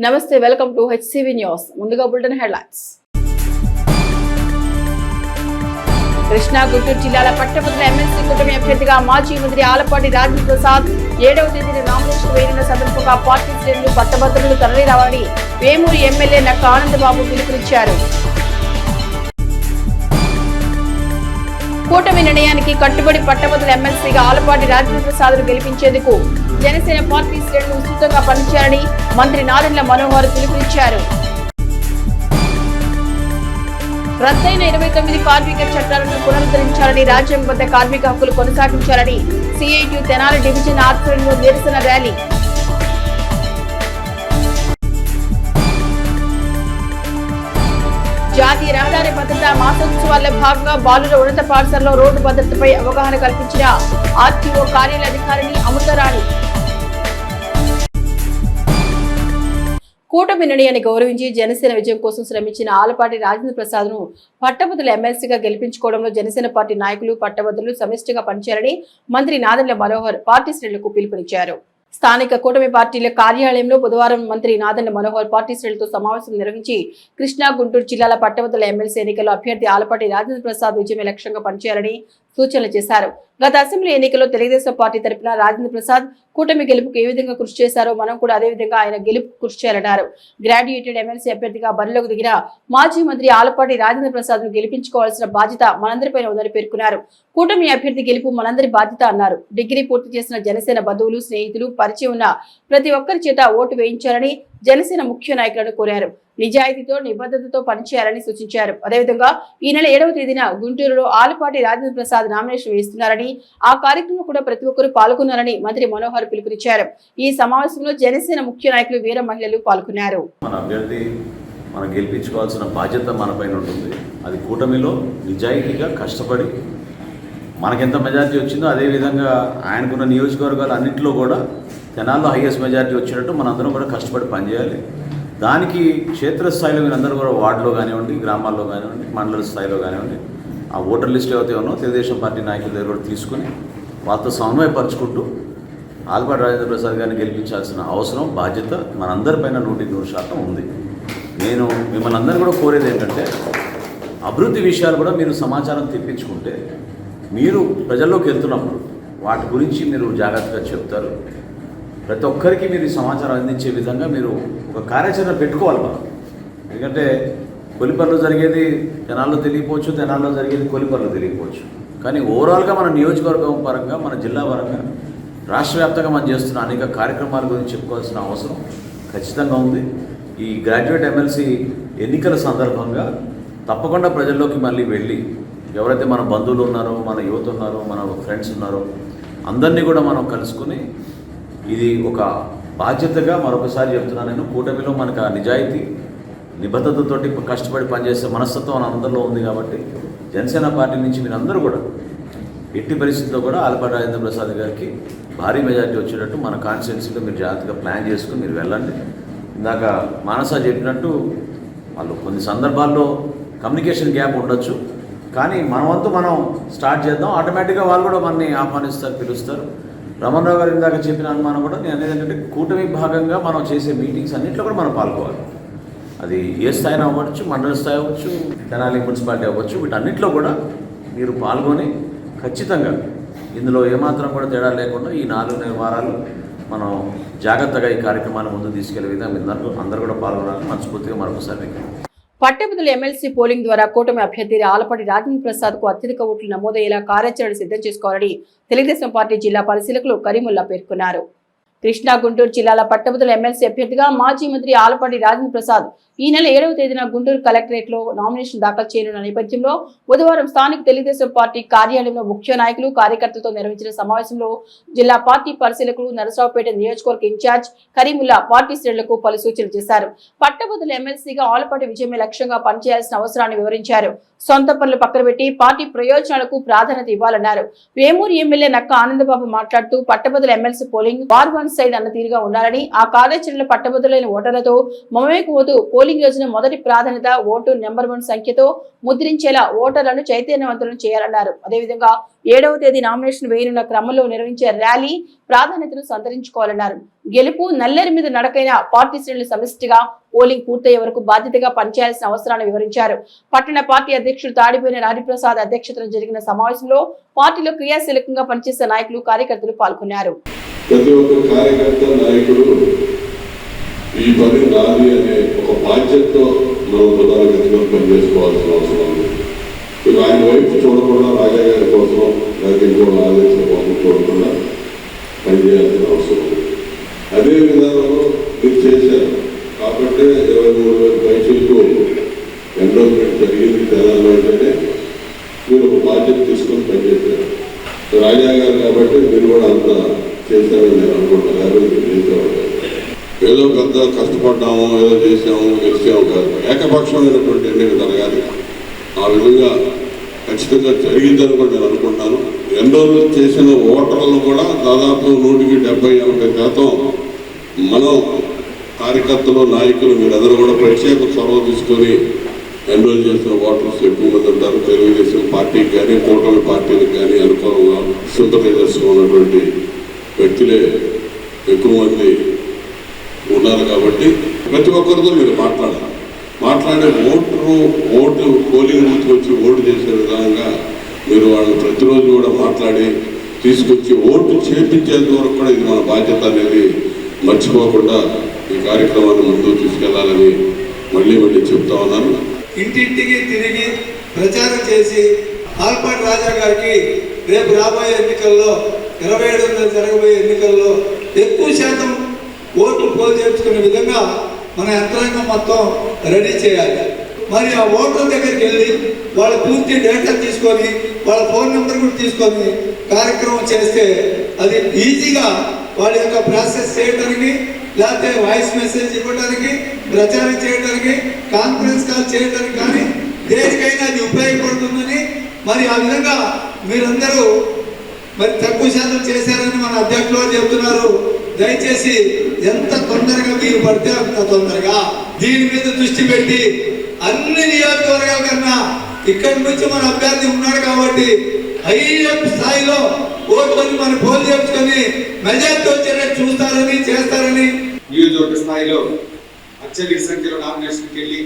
నమస్తే, welcome to HCV news. ముందుగా bulletin headlines. Krishna Guntur జిల్లాల పట్టభద్రుల ఎమ్మెల్సీ కూటమి అభ్యర్థిగా మాజీ మంత్రి ఆలపాటి రాజేంద్ర ప్రసాద్ 7వ తేదీన నామినేషన్ వేయనున్న సందర్భంగా పార్టీ శ్రేణులు పట్టభద్రులు తరలిరావాలని వేమూరు ఎమ్మెల్యే నక్క ఆనందబాబు పిలుపునిచ్చారు. కూటమి నిర్ణయానికి కట్టుబడి పట్టభద్రుల ఎమ్మెల్సీగా ఆలపాటి రాజేంద్ర ప్రసాద్ గెలిపించేందుకు జనసేన పార్టీ శ్రేణులు విస్తృతంగా పనిచేయాలని మంత్రి నాదెండ్ల మనోహర్ పిలుపునిచ్చారు. రద్దయిన 29 కార్మిక చట్టాలను పునరుద్ధరించాలని, రాజ్యాంగబద్ధ కార్మిక హక్కులు కొనసాగించాలని సిఐటి తెనాలి డివిజన్ ఆధ్వర్యంలో నిరసన ర్యాలీ. జాతీయ రహదారి భద్రతా మాసోత్సవాల్లో భాగంగా బాలుర ఉన్నత పాఠశాలలో రోడ్డు భద్రతపై అవగాహన కల్పించిన ఆర్టీఓ కార్యాలయ అధికారిని అమృతరాణి. కూటమి నిర్ణయాన్ని గౌరవించి జనసేన విజయం కోసం శ్రమించిన ఆలపాటి రాజేంద్ర ప్రసాద్ ను పట్టభద్రుల ఎమ్మెల్సీగా గెలిపించుకోవడంలో జనసేన పార్టీ నాయకులు పట్టభద్రులు సమిష్టిగా పనిచేయాలని మంత్రి నాదెండ్ల మనోహర్ పార్టీ శ్రేణులకు పిలుపునిచ్చారు. స్థానిక కూటమి పార్టీల కార్యాలయంలో బుధవారం మంత్రి నాదెండ్ల మనోహర్ పార్టీ శ్రేణులతో సమావేశం నిర్వహించి కృష్ణా గుంటూరు జిల్లాల పట్టభద్రుల ఎమ్మెల్సీ ఎన్నికల్లో అభ్యర్థి ఆలపాటి రాజేంద్ర ప్రసాద్ విజయమే లక్ష్యంగా పనిచేయాలని సూచనలు చేశారు. గత అసెంబ్లీ ఎన్నికల్లో తెలుగుదేశం పార్టీ తరపున రాజేంద్ర ప్రసాద్ కూటమి గెలుపుకు ఏ విధంగా కృషి చేశారో మనం కూడా అదే విధంగా ఆయన గెలుపు కృషి చేయాలన్నారు. గ్రాడ్యుయేటెడ్ ఎమ్మెల్సీ అభ్యర్థిగా బరిలోకి దిగిన మాజీ మంత్రి ఆలపాటి రాజేంద్ర ప్రసాద్ ను గెలిపించుకోవాల్సిన బాధ్యత మనందరిపైన ఉందని పేర్కొన్నారు. కూటమి అభ్యర్థి గెలుపు మనందరి బాధ్యత అన్నారు. డిగ్రీ పూర్తి చేసిన జనసేన బంధువులు, స్నేహితులు, పరిచయం ఉన్న ప్రతి ఒక్కరి చేత ఓటు వేయించాలని జనసేన ముఖ్య నాయకులను కోరారు. నిజాయితీతో నిబద్ధతతో పనిచేయాలని సూచించారు. అదేవిధంగా ఈ నెల 7వ తేదీన గుంటూరులో ఆలపాటి రాజేంద్ర ప్రసాద్ నామినేషన్ వేస్తున్నారని, ఆ కార్యక్రమం కూడా ప్రతి ఒక్కరూ పాల్గొన్నారని మంత్రి మనోహర్ పిలుపునిచ్చారు. ఈ సమావేశంలో జనసేన ముఖ్య నాయకులు, వీర మహిళలు పాల్గొన్నారు. మన అభ్యర్థి మనం గెలిపించుకోవాల్సిన బాధ్యత మన పైన ఉంటుంది. అది కూటమిలో నిజాయితీగా కష్టపడి మనకెంత మెజారిటీ వచ్చిందో అదేవిధంగా ఆయనకున్న నియోజకవర్గాలు అన్నింటిలో కూడా తెనాల్లో హైయెస్ట్ మెజారిటీ వచ్చినట్టు మనందరం కూడా కష్టపడి పనిచేయాలి. దానికి క్షేత్రస్థాయిలో మీరందరూ కూడా వార్డులో కానివ్వండి, గ్రామాల్లో కానివ్వండి, మండల స్థాయిలో కానివ్వండి, ఆ ఓటర్ లిస్ట్ ఏవైతే ఉన్నో తెలుగుదేశం పార్టీ నాయకుల దగ్గర కూడా తీసుకుని వాళ్ళతో సమన్వయపరుచుకుంటూ ఆలపాటి రాజేంద్ర ప్రసాద్ గారిని గెలిపించాల్సిన అవసరం, బాధ్యత మనందరిపైన 100% ఉంది. నేను మిమ్మల్ని అందరూ కూడా కోరేది ఏంటంటే అభివృద్ధి విషయాలు కూడా మీరు సమాచారం తెప్పించుకుంటే మీరు ప్రజల్లోకి వెళ్తున్నప్పుడు వాటి గురించి మీరు జాగ్రత్తగా చెప్తారు. ప్రతి ఒక్కరికి మీరు ఈ సమాచారం అందించే విధంగా మీరు ఒక కార్యాచరణ పెట్టుకోవాలి. మనం ఎందుకంటే కొలిపర్లో జరిగేది తెనాల్లో తెలియకపోవచ్చు, తెనాల్లో జరిగేది కొలిపర్లో తెలియకపోవచ్చు. కానీ ఓవరాల్గా మన నియోజకవర్గం పరంగా, మన జిల్లా పరంగా, రాష్ట్ర వ్యాప్తంగా మనం చేస్తున్న అనేక కార్యక్రమాల గురించి చెప్పుకోవాల్సిన అవసరం ఖచ్చితంగా ఉంది. ఈ గ్రాడ్యుయేట్ ఎమ్మెల్సీ ఎన్నికల సందర్భంగా తప్పకుండా ప్రజల్లోకి మళ్ళీ వెళ్ళి ఎవరైతే మన బంధువులు ఉన్నారో, మన యువత ఉన్నారో, మన ఫ్రెండ్స్ ఉన్నారో అందరినీ కూడా మనం కలుసుకుని ఇది ఒక బాధ్యతగా మరొకసారి చెప్తున్నాను. నేను కూటమిలో మనకు ఆ నిజాయితీ, నిబద్ధతతోటి కష్టపడి పనిచేసే మనస్తత్వం అందరిలో ఉంది. కాబట్టి జనసేన పార్టీ నుంచి మీరందరూ కూడా ఎట్టి పరిస్థితుల్లో కూడా ఆలపాటి రాజేంద్ర ప్రసాద్ గారికి భారీ మెజారిటీ వచ్చేటట్టు మన కాన్స్టిట్యున్సీలో మీరు జాగ్రత్తగా ప్లాన్ చేసుకుని మీరు వెళ్ళండి. ఇందాక మానస చెప్పినట్టు వాళ్ళు కొన్ని సందర్భాల్లో కమ్యూనికేషన్ గ్యాప్ ఉండొచ్చు, కానీ మన వంతు మనం స్టార్ట్ చేద్దాం. ఆటోమేటిక్గా వాళ్ళు కూడా మనని ఆహ్వానిస్తారు, పిలుస్తారు. రమణరావు గారు ఇందాక చెప్పిన అనుమానం కూడా నేను అనేది ఏంటంటే కూటమి భాగంగా మనం చేసే మీటింగ్స్ అన్నింటిలో కూడా మనం పాల్గొవాలి. అది ఏ స్థాయిలో అవ్వచ్చు, మండల స్థాయి అవ్వచ్చు, తెనాలి మున్సిపాలిటీ అవ్వచ్చు, వీటన్నిటిలో కూడా మీరు పాల్గొని ఖచ్చితంగా ఇందులో ఏమాత్రం కూడా తేడా లేకుండా ఈ 4 వారాలు మనం జాగ్రత్తగా ఈ కార్యక్రమాన్ని ముందుకు తీసుకెళ్లే విధంగా అందరూ కూడా పాల్గొనాలని మనస్ఫూర్తిగా మరొకసారి. పట్టభద్రుల ఎమ్మెల్సీ పోలింగ్ ద్వారా కూటమి అభ్యర్థి ఆలపాటి రాజేంద్ర ప్రసాద్ కు అత్యధిక ఓట్లు నమోదయ్యేలా కార్యాచరణ సిద్ధం చేసుకోవాలని తెలుగుదేశం పార్టీ జిల్లా పరిశీలకులు కరీముల్లా పేర్కొన్నారు. కృష్ణా గుంటూరు జిల్లాల పట్టభద్రుల ఎమ్మెల్సీ అభ్యర్థిగా మాజీ మంత్రి ఆలపాటి రాజేంద్ర ప్రసాద్ ఈ నెల 7వ తేదీన గుంటూరు కలెక్టరేట్ లో నామినేషన్ దాఖలు చేయనున్న నేపథ్యంలో బుధవారం స్థానిక తెలుగుదేశం పార్టీ కార్యాలయంలో ముఖ్య నాయకులు, కార్యకర్తలతో నిర్వహించిన సమావేశంలో జిల్లా పార్టీ పరిశీలకులు, నరసరావుపేట నియోజకవర్గ ఇన్ఛార్జ్ కరీముల్లా పార్టీ శ్రేణులకు పలు సూచనలు చేశారు. పట్టభద్రుల ఎమ్మెల్సీగా ఆలపాటి విజయమే లక్ష్యంగా పనిచేయాల్సిన అవసరాన్ని వివరించారు. సొంత పనులు పక్కన పెట్టి పార్టీ ప్రయోజనాలకు ప్రాధాన్యత ఇవ్వాలన్నారు. వేమూరు ఎమ్మెల్యే నక్క ఆనందబాబు మాట్లాడుతూ పట్టభద్రుల MLC polling war one side అన్న తీరుగా ఉండాలని, ఆ కార్యాచరణలో పట్టభద్రులైన ఓటర్లతో మమేకమవుతూ పోలింగ్ రోజున మొదటి ప్రాధాన్యత ఓటు నెంబర్ 1 సంఖ్యతో ముద్రించేలా ఓటర్లను చైతన్యవంతులను చేయాలన్నారు. అదేవిధంగా 7వ తేదీ నామినేషన్ వేయనున్న క్రమంలో నిర్వహించే ర్యాలీ ప్రాధాన్యతను సంతరించుకోవాలన్నారు. గెలుపు నల్లేరు మీద నడకైన పార్టీ శ్రేణులు సమిష్టిగా పోలింగ్ పూర్తయ్యే వరకు బాధ్యతగా పనిచేయాల్సిన అవసరాన్ని వివరించారు. పట్టణ పార్టీ అధ్యక్షుడు తాడిపోయిన హరిప్రసాద్ అధ్యక్షతన జరిగిన సమావేశంలో పార్టీలో క్రియాశీలకంగా పనిచేసే నాయకులు కార్యకర్తలు పాల్గొన్నారు. ప్రతి ఒక్క కార్యకర్త నాయకుడు ఈ పని నాది అనే ఒక బాధ్యతతో మనం ప్రధానగతిలో పనిచేసుకోవాల్సిన అవసరం ఉంది. ఇవి ఆయన వైపు చూడకుండా రాజా గారి కోసం లేకపోతే ఇంకో ఆలోచన కోసం చూడకుండా పనిచేయాల్సిన అవసరం ఉంది. అదే విధానంలో మీరు చేశారు కాబట్టి 23,000 పైసలకు ఎన్రోల్మెంట్ జరిగింది తెలంగాణ వెంటనే మీరు ఒక బాధ్యత తీసుకొని పనిచేశారు. రాజా గారు కాబట్టి మీరు కూడా అంత చేశారని నేను అనుకుంటున్నాను. లేకపోతే చేసేవాళ్ళు ఏదో పెద్ద కష్టపడ్డాము ఏదో చేసాము గెలిచాము కాదు, ఏకపక్షమైనటువంటి ఎన్నిక జరగాలి. ఆ విధంగా ఖచ్చితంగా జరిగిందని కూడా నేను అనుకుంటున్నాను. ఎన్రోల్ చేసిన ఓటర్లను కూడా దాదాపు 170-80% మనం కార్యకర్తలు నాయకులు మీరందరూ కూడా ప్రత్యేక చొరవ తీసుకొని ఎన్రోల్ చేసిన ఓటర్స్ ఎక్కువ మంది ఉంటారు. తెలుగుదేశం పార్టీకి కానీ కూటమి పార్టీలకు కానీ అనుకూలంగా సింపథైజర్స్గా ఉన్నటువంటి వ్యక్తులే ఎక్కువ మంది ఉన్నారు. కాబట్టి ప్రతి ఒక్కరితో మీరు మాట్లాడే ఓటు పోలింగ్ బూత్కి వచ్చి ఓటు చేసే విధంగా మీరు వాళ్ళని ప్రతిరోజు కూడా మాట్లాడి తీసుకొచ్చి ఓటు చేపించేంత వరకు కూడా ఇది మన బాధ్యత అనేది మర్చిపోకుండా ఈ కార్యక్రమాన్ని ముందుకు తీసుకెళ్లాలని మళ్ళీ చెప్తా ఉన్నాను. ఇంటింటికి తిరిగి ప్రచారం చేసి ఆల్పాటి రాజా గారికి రేపు రాబోయే ఎన్నికల్లో 27న జరగబోయే ఎన్నికల్లో ఎక్కువ శాతం ఓట్లు పోల్ చేర్చుకునే విధంగా మన యంత్రాంగం మొత్తం రెడీ చేయాలి. మరి ఆ ఓట్ల దగ్గరికి వెళ్ళి వాళ్ళ పూర్తి డేటా తీసుకొని వాళ్ళ ఫోన్ నెంబర్ కూడా తీసుకొని కార్యక్రమం చేస్తే అది ఈజీగా వాళ్ళ యొక్క ప్రాసెస్ చేయడానికి, లేకపోతే వాయిస్ మెసేజ్ ఇవ్వడానికి, ప్రచారం చేయడానికి, కాన్ఫరెన్స్ కాల్ చేయడానికి కానీ దేనికైనా అది ఉపయోగపడుతుందని మరి ఆ విధంగా మీరందరూ మరి తక్కువ శాతం చేశారని మన అధ్యక్షులు చెప్తున్నారు. దయచేసి ఎంత తొందరగా మీరు పడితే అంత తొందరగా దీని మీద దృష్టి పెట్టి అన్ని నియోజకవర్గాల కన్నా ఇక్కడి నుంచి మన అభ్యర్థి ఉన్నాడు కాబట్టి హైయప్ స్థాయిలో ఓట్లని మనం పోల్ చేసుకొని మెజార్టీ వచ్చేటట్టు చూస్తారని చేస్తారని నియోజకవర్గ స్థాయిలో అత్యధిక సంఖ్యలో నామినేషన్కి వెళ్ళి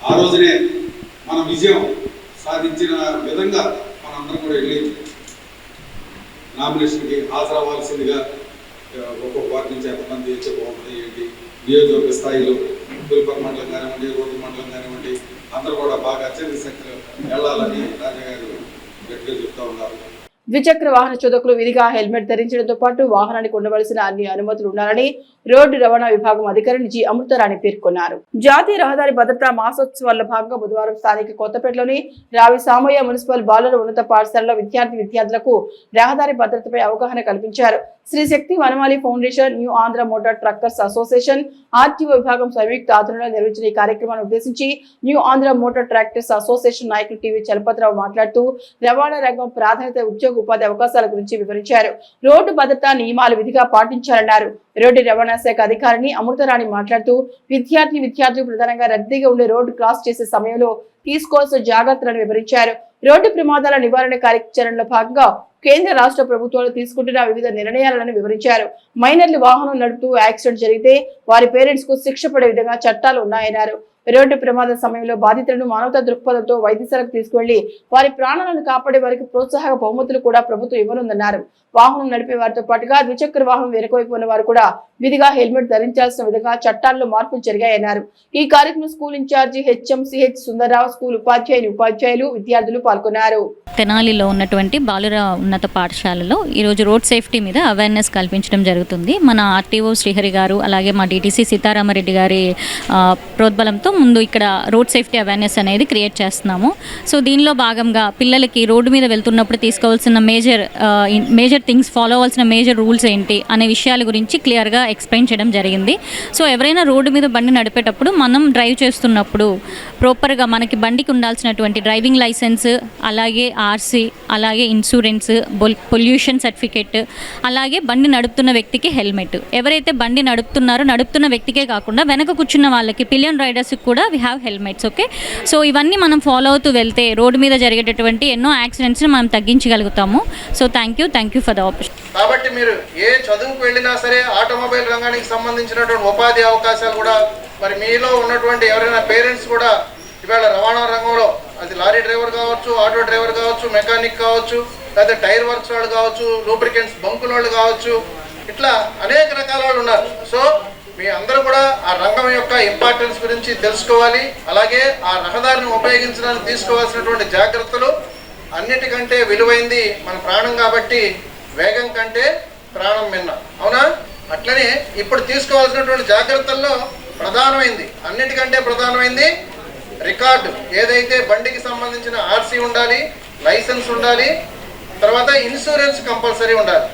ఆ రోజునే మనం విజయం సాధించిన విధంగా మనందరం కూడా వెళ్ళి నామినేషన్కి హాజరవ్వాల్సిందిగా ఒక్కొక్క వార్డు నుంచి ఎంతమంది వచ్చే బాగుంటుంది ఏంటి, నియోజకవర్గ స్థాయిలో పులిపర్ మండలం కానివ్వండి, రోడ్డు మండలం కానివ్వండి, అందరూ కూడా బాగా అత్యధిక సంఖ్యలో వెళ్ళాలని రాజా గారు గట్టిగా చెప్తా ఉన్నారు. ద్విచక్ర వాహన చోదకులు విధిగా హెల్మెట్ ధరించడంతో పాటు వాహనానికి ఉండవలసిన అన్ని అనుమతులు ఉండాలని రోడ్డు రవాణా విభాగం అధికారి జి అమృతరాణి పేర్కొన్నారు. జాతీయ రహదారి భద్రతా మాసోత్సవాల్లో భాగంగా బుధవారం స్థానిక కొత్తపేటలోని రావి సామయ్య మున్సిపల్ బాలుర ఉన్నత పాఠశాలలో విద్యార్థులకు రహదారి భద్రతపై అవగాహన కల్పించారు. Shri Shakti Vanamali foundation, new Andhra motor truckers association, RTO విభాగం సంయుక్త ఆధ్వర్యంలో నిర్వహించిన ఈ కార్యక్రమాన్ని ఉద్దేశించి new Andhra motor tractors association నాయకులు టీవీ చలపతిరావు మాట్లాడుతూ రవాణా రంగం ప్రాధాన్యత, ఉద్యోగ ఉపాధి అవకాశాల గురించి వివరించారు. రోడ్డు భద్రతా నియమాలు విధిగా పాటించాలన్నారు. రోడ్డు రవాణా శాఖ అధికారిని అమృతరాణి మాట్లాడుతూ విద్యార్థులు ప్రధానంగా రద్దీగా ఉండే రోడ్డు క్రాస్ చేసే సమయంలో తీసుకోవాల్సిన జాగ్రత్తలను వివరించారు. రోడ్డు ప్రమాదాల నివారణ కార్యాచరణలో భాగంగా కేంద్ర రాష్ట్ర ప్రభుత్వాలు తీసుకుంటున్న వివిధ నిర్ణయాలను వివరించారు. మైనర్లు వాహనం నడుపుతూ యాక్సిడెంట్ జరిగితే వారి పేరెంట్స్ కు శిక్ష పడే విధంగా చట్టాలు ఉన్నాయన్నారు. రోడ్డు ప్రమాద సమయంలో బాధితులను మానవతా దృక్పథంతో వైద్యశాలకు తీసుకువెళ్లి వారి ప్రాణాలను కాపాడే వారికి ప్రోత్సాహక బహుమతులు కూడా ప్రభుత్వం ఇవ్వనుందన్నారు. వాహనం నడిపే వారితో పాటుగా ద్విచక్ర వాహనం వెనుకవైపు ఉన్న వారు కూడా విధిగా హెల్మెట్ ధరించాల్సిన విధంగా చట్టాల్లో మార్పులు జరిగాయన్నారు. ఈ కార్యక్రమం స్కూల్ ఇన్ఛార్జి హెచ్ఎంసిహెచ్ సుందరరావు, స్కూల్ ఉపాధ్యాయులు, విద్యార్థులు పాల్గొన్నారు. తెనాలిలో ఉన్నటువంటి బాలుర ఉన్నత పాఠశాలలో ఈరోజు రోడ్ సేఫ్టీ మీద అవేర్నెస్ కల్పించడం జరుగుతుంది. మన ఆర్టీఓ శ్రీహరి గారు అలాగే మా డిటిసి సీతారామరెడ్డి గారి ప్రోద్బలంతో ముందు ఇక్కడ రోడ్ సేఫ్టీ అవేర్నెస్ అనేది క్రియేట్ చేస్తున్నాము. సో దీనిలో భాగంగా పిల్లలకి రోడ్డు మీద వెళ్తున్నప్పుడు తీసుకోవాల్సిన మేజర్ థింగ్స్, ఫాలో అవ్వాల్సిన మేజర్ రూల్స్ ఏంటి అనే విషయాల గురించి క్లియర్గా ఎక్స్ప్లెయిన్ చేయడం జరిగింది. సో ఎవరైనా రోడ్డు మీద బండి నడిపేటప్పుడు మనం డ్రైవ్ చేస్తున్నప్పుడు ప్రాపర్గా మనకి బండికి ఉండాల్సినటువంటి డ్రైవింగ్ లైసెన్స్, అలాగే ఆర్సీ, అలాగే ఇన్సూరెన్స్, పొల్యూషన్ సర్టిఫికేట్, అలాగే బండి నడుపుతున్న వ్యక్తికి హెల్మెట్. ఎవరైతే బండి నడుపుతున్న వ్యక్తికే కాకుండా వెనక కూర్చున్న వాళ్ళకి, పిలియన్ రైడర్స్ వాళ్ళకి కూడా we have helmets. Okay, so ఇవన్నీ మనం ఫాలో అవుతూ వెళ్తే రోడ్డు మీద జరిగేటటువంటి ఎన్నో యాక్సిడెంట్స్ని మనం తగ్గించగలుగుతాము. So thank you for the opportunity. కాబట్టి మీరు ఏ చదువుకు వెళ్ళినా సరే ఆటోమొబైల్ రంగానికి సంబంధించినటువంటి ఉపాధి అవకాశాలు కూడా మరి మీలో ఉన్నటువంటి ఎవరైనా పేరెంట్స్ కూడా ఇవాళ రవాణా రంగంలో అది లారీ డ్రైవర్ కావచ్చు, ఆటో డ్రైవర్ కావచ్చు, మెకానిక్ కావచ్చు, లేదా టైర్ వర్క్స్ వాళ్ళు కావచ్చు, లూబ్రికెంట్స్ బంకుల వాళ్ళు కావచ్చు, ఇట్లా అనేక రకాల వాళ్ళు ఉన్నారు. సో మీ అందరూ కూడా ఆ రంగం యొక్క ఇంపార్టెన్స్ గురించి తెలుసుకోవాలి. అలాగే ఆ రహదారిని ఉపయోగించడానికి తీసుకోవాల్సినటువంటి జాగ్రత్తలు అన్నిటికంటే విలువైంది మన ప్రాణం కాబట్టి వేగం కంటే ప్రాణం మిన్న, అవునా? అట్లనే ఇప్పుడు తీసుకోవాల్సినటువంటి జాగ్రత్తల్లో ప్రధానమైంది, అన్నిటికంటే ప్రధానమైంది రికార్డు. ఏదైతే బండికి సంబంధించిన ఆర్సీ ఉండాలి, లైసెన్స్ ఉండాలి, తర్వాత ఇన్సూరెన్స్ కంపల్సరీ ఉండాలి.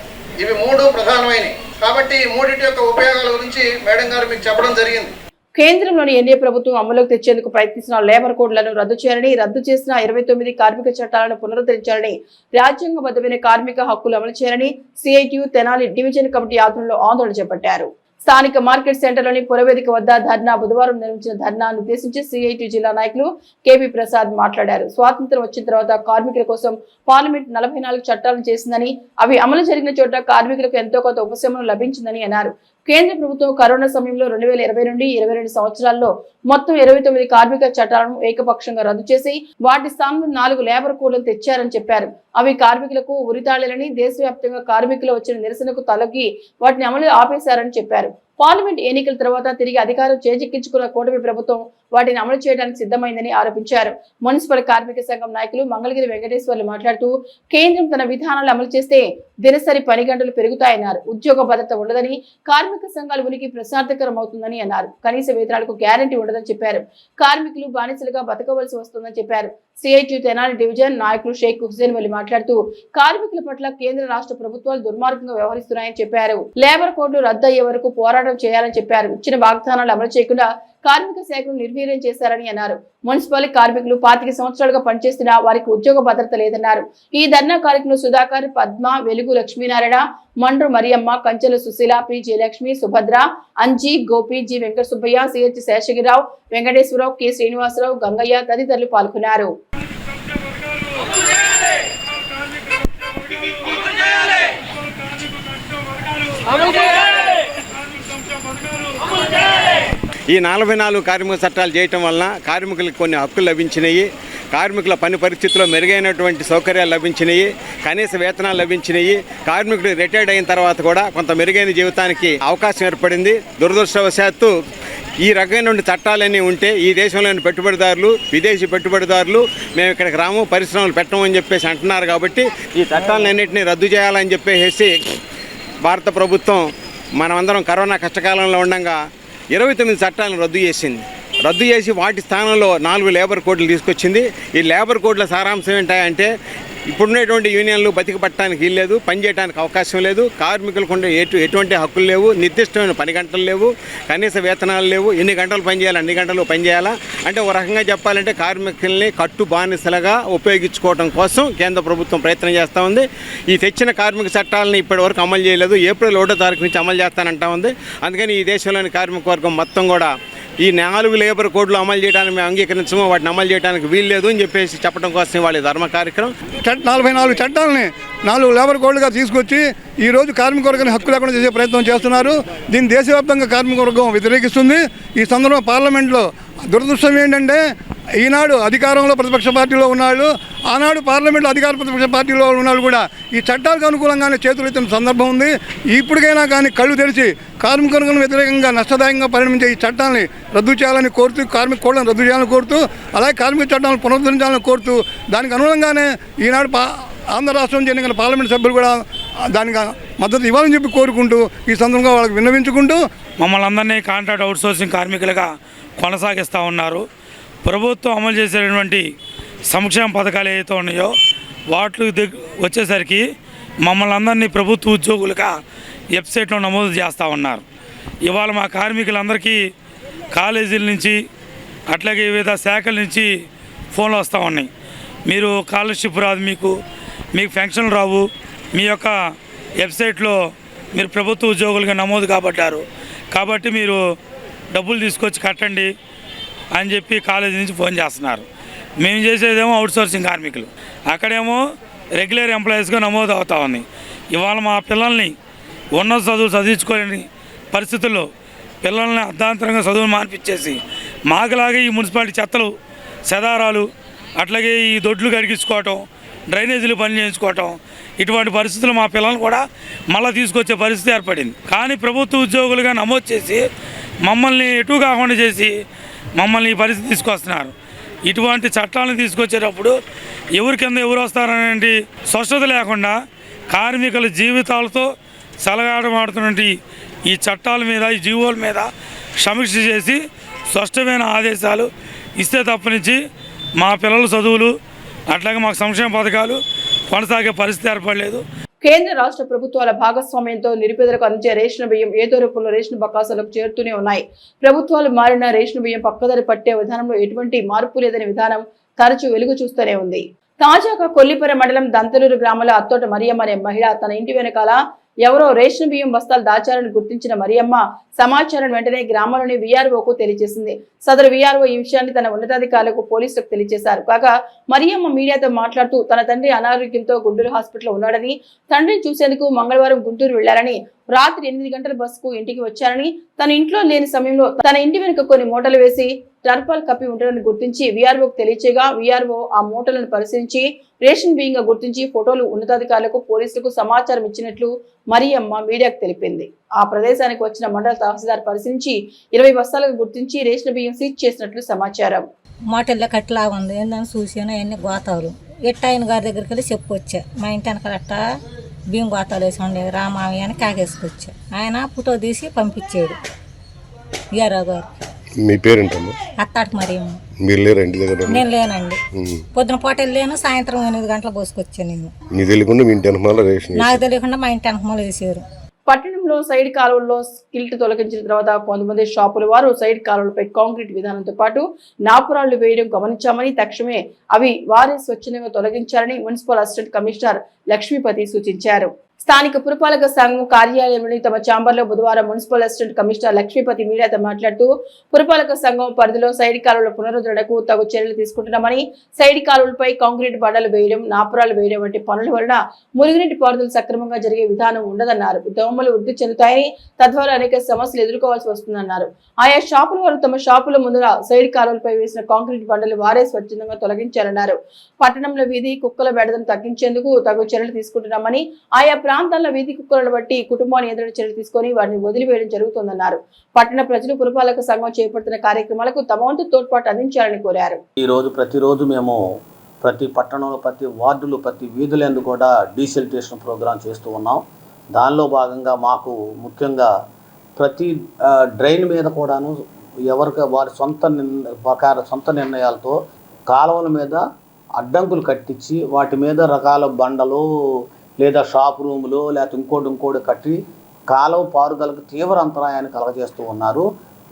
ఇవి 3 ప్రధానమైనవి. కాబట్టి ఈ మూడింటి యొక్క ఉపయోగాల గురించి మేడం గారు మీకు చెప్పడం జరిగింది. కేంద్రంలోని ఎన్డీఏ ప్రభుత్వం అమలులోకి తెచ్చేందుకు ప్రయత్నిస్తున్న లేబర్ కోడ్లను రద్దు చేయాలని, రద్దు చేసిన 29 కార్మిక చట్టాలను పునరుద్ధరించాలని, రాజ్యాంగబద్ధమైన కార్మిక హక్కులు అమలు చేయాలని సిఐటియు తెనాలి డివిజన్ కమిటీ ఆధ్వర్యంలో ఆందోళన చేపట్టారు. స్థానిక మార్కెట్ సెంటర్లోని పురవేదిక వద్ద ధర్నా బుధవారం నిర్వహించిన ధర్నాను ఉద్దేశించి సిఐటి జిల్లా నాయకులు కేపీ ప్రసాద్ మాట్లాడారు. స్వాతంత్ర్యం వచ్చిన తర్వాత కార్మికుల కోసం పార్లమెంట్ 44 చట్టాలను చేసిందని, అవి అమలు జరిగిన చోట కార్మికులకు ఎంతో కొంత ఉపశమనం లభించిందని అన్నారు. కేంద్ర ప్రభుత్వం కరోనా సమయంలో 2020 నుండి 22 సంవత్సరాల్లో మొత్తం 29 కార్మిక చట్టాలను ఏకపక్షంగా రద్దు చేసి వాటి స్థానంలో 4 లేబర్ కోడ్లను తెచ్చారని చెప్పారు. అవి కార్మికులకు ఉరితాళాలని, దేశవ్యాప్తంగా కార్మికులు వచ్చిన నిరసనకు తలొగ్గి వాటిని అమలు ఆపేశారని చెప్పారు. పార్లమెంట్ ఎన్నికల తర్వాత తిరిగి అధికారం చేజిక్కించుకున్న కూటమి ప్రభుత్వం వాటిని అమలు చేయడానికి సిద్ధమైందని ఆరోపించారు. మున్సిపల్ కార్మిక సంఘం నాయకులు మంగళగిరి వెంకటేశ్వర్లు మాట్లాడుతూ కేంద్రం తన విధానాలు అమలు చేస్తే దినసరి పని గంటలు పెరుగుతాయన్నారు. ఉద్యోగ భద్రత ఉండదని, కార్మిక సంఘాల ఉనికి ప్రశ్నార్థకరం అవుతుందని అన్నారు. కనీస వేతనాలకు గ్యారంటీ ఉండదని చెప్పారు. కార్మికులు బానిసలుగా బతకవలసి వస్తుందని చెప్పారు. సిఐటి తెనాలి డివిజన్ నాయకులు షేక్ హుసేన్ వలి మాట్లాడుతూ కార్మికుల పట్ల కేంద్ర రాష్ట్ర ప్రభుత్వాలు దుర్మార్గంగా వ్యవహరిస్తున్నాయని చెప్పారు. లేబర్ కోడ్లు రద్దు అయ్యే వరకు పోరాటం చేయాలని చెప్పారు. ఇచ్చిన వాగ్దానాలు అమలు చేయకుండా కార్మిక శాఖను నిర్వీర్యం చేశారని అన్నారు. మున్సిపల్ కార్మికులు 25 సంవత్సరాలుగా పనిచేస్తున్నా వారికి ఉద్యోగ భద్రత లేదన్నారు. ఈ ధర్నా కార్యక్రమంలో Sudhakar, Padma, Velugu Lakshminarayana, Mandru Mariyamma, Kanchela Susheela, P Jayalakshmi, Subhadra, Anji, Gopi, G Venkata Subbaiah, CH Seshagirirao, Venkateswararao, K Srinivasarao, Gangaiah తదితరులు పాల్గొన్నారు. ఈ 44 కార్మిక చట్టాలు చేయటం వలన కార్మికులకు కొన్ని హక్కులు లభించినాయి. కార్మికుల పని పరిస్థితుల్లో మెరుగైనటువంటి సౌకర్యాలు లభించినాయి. కనీస వేతనాలు లభించినాయి. కార్మికుడు రిటైర్డ్ అయిన తర్వాత కూడా కొంత మెరుగైన జీవితానికి అవకాశం ఏర్పడింది. దురదృష్టవశాత్తు ఈ రకమైన చట్టాలన్నీ ఉంటే ఈ దేశంలోని పెట్టుబడిదారులు, విదేశీ పెట్టుబడిదారులు మేము ఇక్కడికి రాము, పరిశ్రమలు పెట్టమని చెప్పేసి అంటున్నారు. కాబట్టి ఈ చట్టాలన్నింటినీ రద్దు చేయాలని చెప్పేసి భారత ప్రభుత్వం మనమందరం కరోనా కష్టకాలంలో ఉండగా 29 చట్టాలను రద్దు చేసింది. రద్దు చేసి వాటి స్థానంలో 4 లేబర్ కోడ్లు తీసుకొచ్చింది. ఈ లేబర్ కోడ్ల సారాంశం ఏంటంటే ఇప్పుడున్నటువంటి యూనియన్లు బతికి పట్టడానికి వీల్లేదు, పనిచేయడానికి అవకాశం లేదు, కార్మికులకు ఉండే ఎటువంటి హక్కులు లేవు, నిర్దిష్టమైన పని గంటలు లేవు, కనీస వేతనాలు లేవు, ఎన్ని గంటలు పనిచేయాలి అన్ని గంటలు పనిచేయాలా అంటే ఒక రకంగా చెప్పాలంటే కార్మికుల్ని కట్టు బానిసలుగా ఉపయోగించుకోవడం కోసం కేంద్ర ప్రభుత్వం ప్రయత్నం చేస్తూ ఉంది. ఈ తెచ్చిన కార్మిక చట్టాలను ఇప్పటివరకు అమలు చేయలేదు. ఏప్రిల్ 1వ తారీఖు నుంచి అమలు చేస్తానంటా ఉంది. అందుకని ఈ దేశంలోని కార్మిక వర్గం మొత్తం కూడా ఈ 4 లేబర్ కోడ్లు అమలు చేయడానికి మేము అంగీకరించము, వాటిని అమలు చేయడానికి వీల్లేదు అని చెప్పేసి చెప్పడం కోసం వాళ్ళ ధర్మ కార్యక్రమం. 44 చట్టాలని 4 లేబర్ కోడ్లుగా తీసుకొచ్చి ఈరోజు కార్మిక వర్గాన్ని హక్కు లేకుండా చేసే ప్రయత్నం చేస్తున్నారు. దీన్ని దేశవ్యాప్తంగా కార్మిక వర్గం వ్యతిరేకిస్తుంది. ఈ సందర్భంలో పార్లమెంట్లో దురదృష్టం ఏంటంటే ఈనాడు అధికారంలో ప్రతిపక్ష పార్టీలో ఉన్నాళ్ళు, ఆనాడు పార్లమెంట్లో అధికార ప్రతిపక్ష పార్టీలో ఉన్నాళ్ళు కూడా ఈ చట్టాలకు అనుకూలంగానే చేతులు ఎత్తిన సందర్భం ఉంది. ఇప్పటికైనా కానీ కళ్ళు తెరిచి కార్మిక వర్గం వ్యతిరేకంగా నష్టదాయంగా పరిణమించే ఈ చట్టాలని రద్దు చేయాలని కోరుతూ, కార్మిక కోడ్లను రద్దు చేయాలని కోరుతూ, అలాగే కార్మిక చట్టాలను పునరుద్ధరించాలని కోరుతూ దానికి అనుగుణంగానే ఈనాడు ఆంధ్ర రాష్ట్రం నుంచి ఎన్నికల పార్లమెంట్ సభ్యులు కూడా దానికి మద్దతు ఇవ్వాలని చెప్పి కోరుకుంటూ ఈ సందర్భంగా వాళ్ళకి విన్నవించుకుంటూ మమ్మల్ని అందరినీ కాంట్రాక్ట్ అవుట్సోర్సింగ్ కార్మికులుగా కొనసాగిస్తూ ఉన్నారు. ప్రభుత్వం అమలు చేసేటువంటి సంక్షేమ పథకాలు ఏవైతే ఉన్నాయో వాటి వచ్చేసరికి మమ్మల్ని అందరినీ ప్రభుత్వ ఉద్యోగులుగా వెబ్సైట్లో నమోదు చేస్తూ ఉన్నారు. ఇవాళ మా కార్మికులందరికీ కాలేజీల నుంచి అట్లాగే వివిధ శాఖల నుంచి ఫోన్లు వస్తూ ఉన్నాయి. మీరు స్కాలర్షిప్ రాదు, మీకు పెన్షన్లు రావు, మీ యొక్క వెబ్సైట్లో మీరు ప్రభుత్వ ఉద్యోగులుగా నమోదు కాబట్టారు కాబట్టి మీరు డబ్బులు తీసుకొచ్చి కట్టండి, అని చెప్పి కాలేజీ నుంచి ఫోన్ చేస్తున్నారు. మేము చేసేదేమో అవుట్సోర్సింగ్ కార్మికులు, అక్కడేమో రెగ్యులర్ ఎంప్లాయీస్గా నమోదు అవుతా ఉంది. ఇవాళ మా పిల్లల్ని ఉన్నత చదువులు చదివించుకోలేని పరిస్థితుల్లో పిల్లల్ని అర్ధాంతరంగా చదువులు మార్పిచ్చేసి మాకులాగే ఈ మున్సిపాలిటీ చెత్తలు సెదారాలు అట్లాగే ఈ దొడ్లు కడిగించుకోవటం, డ్రైనేజీలు పని చేయించుకోవటం, ఇటువంటి పరిస్థితులు మా పిల్లలు కూడా మళ్ళీ తీసుకొచ్చే పరిస్థితి ఏర్పడింది. కానీ ప్రభుత్వ ఉద్యోగులుగా నమోదు చేసి మమ్మల్ని ఎటు కాకుండా చేసి మమ్మల్ని ఈ పరిస్థితి తీసుకొస్తున్నారు. ఇటువంటి చట్టాలను తీసుకొచ్చేటప్పుడు ఎవరి కింద ఎవరు వస్తారనేది స్పష్టత లేకుండా కార్మికుల జీవితాలతో సలగాటమాడుతున్నటువంటి ఈ చట్టాల మీద, ఈ జీవోల మీద సమీక్ష చేసి స్పష్టమైన ఆదేశాలు ఇస్తే తప్పనించి మా పిల్లల చదువులు అట్లాగే మాకు సంక్షేమ పథకాలు కొనసాగే పరిస్థితి ఏర్పడలేదు. కేంద్ర రాష్ట్ర ప్రభుత్వాల భాగస్వామ్యంతో నిరుపేదలకు అందించే రేషన్ బియ్యం ఏదో రూపంలో రేషన్ బకాసులకు చేరుతూనే ఉన్నాయి. ప్రభుత్వాలు మారిన రేషన్ బియ్యం పక్కదారి పట్టే విధానంలో ఎటువంటి మార్పు లేదనే విధానం తరచూ వెలుగు చూస్తూనే ఉంది. తాజాగా కొల్లిపర మండలం దంతలూరు గ్రామంలో అత్తోట మరియమ్మ అనే మహిళ తన ఇంటి వెనకాల ఎవరో రేషన్ బియ్యం బస్తాలు దాచారని గుర్తించిన మరియమ్మ సమాచారం వెంటనే గ్రామంలోని వీఆర్ఓకు తెలియజేసింది. సదరు వీఆర్ఓ ఈ విషయాన్ని తన ఉన్నతాధికారులకు పోలీసులకు తెలియజేశారు. కాగా మరియమ్మ మీడియాతో మాట్లాడుతూ తన తండ్రి అనారోగ్యంతో గుంటూరు హాస్పిటల్లో ఉన్నాడని, తండ్రిని చూసేందుకు మంగళవారం గుంటూరు వెళ్లారని, రాత్రి 8 గంటల బస్సుకు ఇంటికి వచ్చారని, తన ఇంట్లో లేని సమయంలో తన ఇంటి వెనుక కొన్ని మూటలు వేసి టర్పాల్ కప్పి ఉంటారని గుర్తించి వీఆర్ఓకు తెలియచేయగా వీఆర్ఓ ఆ మూటలను పరిశీలించి రేషన్ బియ్యంగా గుర్తించి ఫోటోలు ఉన్నతాధికారులకు పోలీసులకు సమాచారం ఇచ్చినట్లు మరియమ్మ మీడియాకు తెలిపింది. ఆ ప్రదేశానికి వచ్చిన మండల తహసీల్దార్ పరిశీలించి 20 బస్తాలకు గుర్తించి రేషన్ బియ్యం సీజ్ చేసినట్లు సమాచారం. మోటల్లో కట్లా ఉంది ఏందని చూసాను, అవన్నీ గోతాలు ఎట్టాయన గారి దగ్గరికి వెళ్ళి చెప్పొచ్చా. మా ఇంటి వెనకాలట్ట బియ్యం గోతాలు వేసి ఉండే రామావి అని కాకేసుకొచ్చా. ఆయన ఫోటో తీసి పంపించాడు వీఆర్ఓ గారు. మీ పేరేంటమ్మా? అత్తాటి మరి మీరు లేరా ఇంటి దగ్గర? నేను లేనండి, పొద్దున పూట వెళ్ళాను, సాయంత్రం 8 గంటల బోసుకొచ్చాను. నేను మీకు తెలియకుండా మీ ఇంటి వెనకమాల రేషన్? నాకు తెలియకుండా మా ఇంటి వెనకమాల వేసారు. పట్టణంలో సైడ్ కాలువల్లో స్కిల్ట్ తొలగించిన తర్వాత కొంతమంది షాపుల వారు సైడ్ కాలువలపై కాంక్రీట్ విధానంతో పాటు నాపురాళ్లు వేయడం గమనించామని, తక్షణమే అవి వారే స్వచ్ఛందంగా తొలగించాలని మున్సిపల్ అసిస్టెంట్ కమిషనర్ లక్ష్మీపతి సూచించారు. స్థానిక పురపాలక సంఘం కార్యాలయంలోని తమ ఛాంబర్లో బుధవారం మున్సిపల్ అసిస్టెంట్ కమిషనర్ లక్ష్మీపతి మీడియాతో మాట్లాడుతూ పురపాలక సంఘం పరిధిలో సైడ్ కాలువల పునరుద్ధరణకు తగు చర్యలు తీసుకుంటున్నామని, సైడ్ కాలువలపై కాంక్రీట్ బండలు వేయడం, నాపురాలు వేయడం వంటి పనుల వలన మురుగునీటి పారుదల సక్రమంగా జరిగే విధానం ఉండదన్నారు. దోమలు వృద్ధి చెందుతాయని, తద్వారా అనేక సమస్యలు ఎదుర్కోవాల్సి వస్తుందన్నారు. ఆయా షాపుల వారు తమ షాపుల ముందర సైడ్ కాలువలపై వేసిన కాంక్రీట్ బండలు వారే స్వచ్ఛందంగా తొలగించారన్నారు. పట్టణంలో వీధి కుక్కల బెడదను తగ్గించేందుకు తగు చర్యలు తీసుకుంటున్నామని, ఆయా ప్రాంతాల్లో వీధి కుక్కలను బట్టి కుటుంబ నియంత్రణ చర్యలు తీసుకుని వాటిని వదిలివేయడం జరుగుతుందన్నారు. పట్టణ ప్రజలు పురపాలక సంఘం చేపడుతున్న కార్యక్రమాలకు తమ వంతు తోడ్పాటు అందించాలని కోరారు. ప్రతిరోజు మేము ప్రతి పట్టణంలో, ప్రతి వార్డులు, ప్రతి వీధులందు కూడా డీసెల్టేషన్ ప్రోగ్రాం చేస్తూ ఉన్నాం. దానిలో భాగంగా మాకు ముఖ్యంగా ప్రతి డ్రైన్ మీద కూడాను ఎవరికి వారి సొంత నిర్ణయాలతో కాలువల మీద అడ్డంకులు కట్టించి వాటి మీద రకాల బండలు లేదా షాప్ రూములు లేకపోతే ఇంకోటి కట్టి కాలువ పారుదలకు తీవ్ర అంతరాయాన్ని కలగజేస్తూ ఉన్నారు.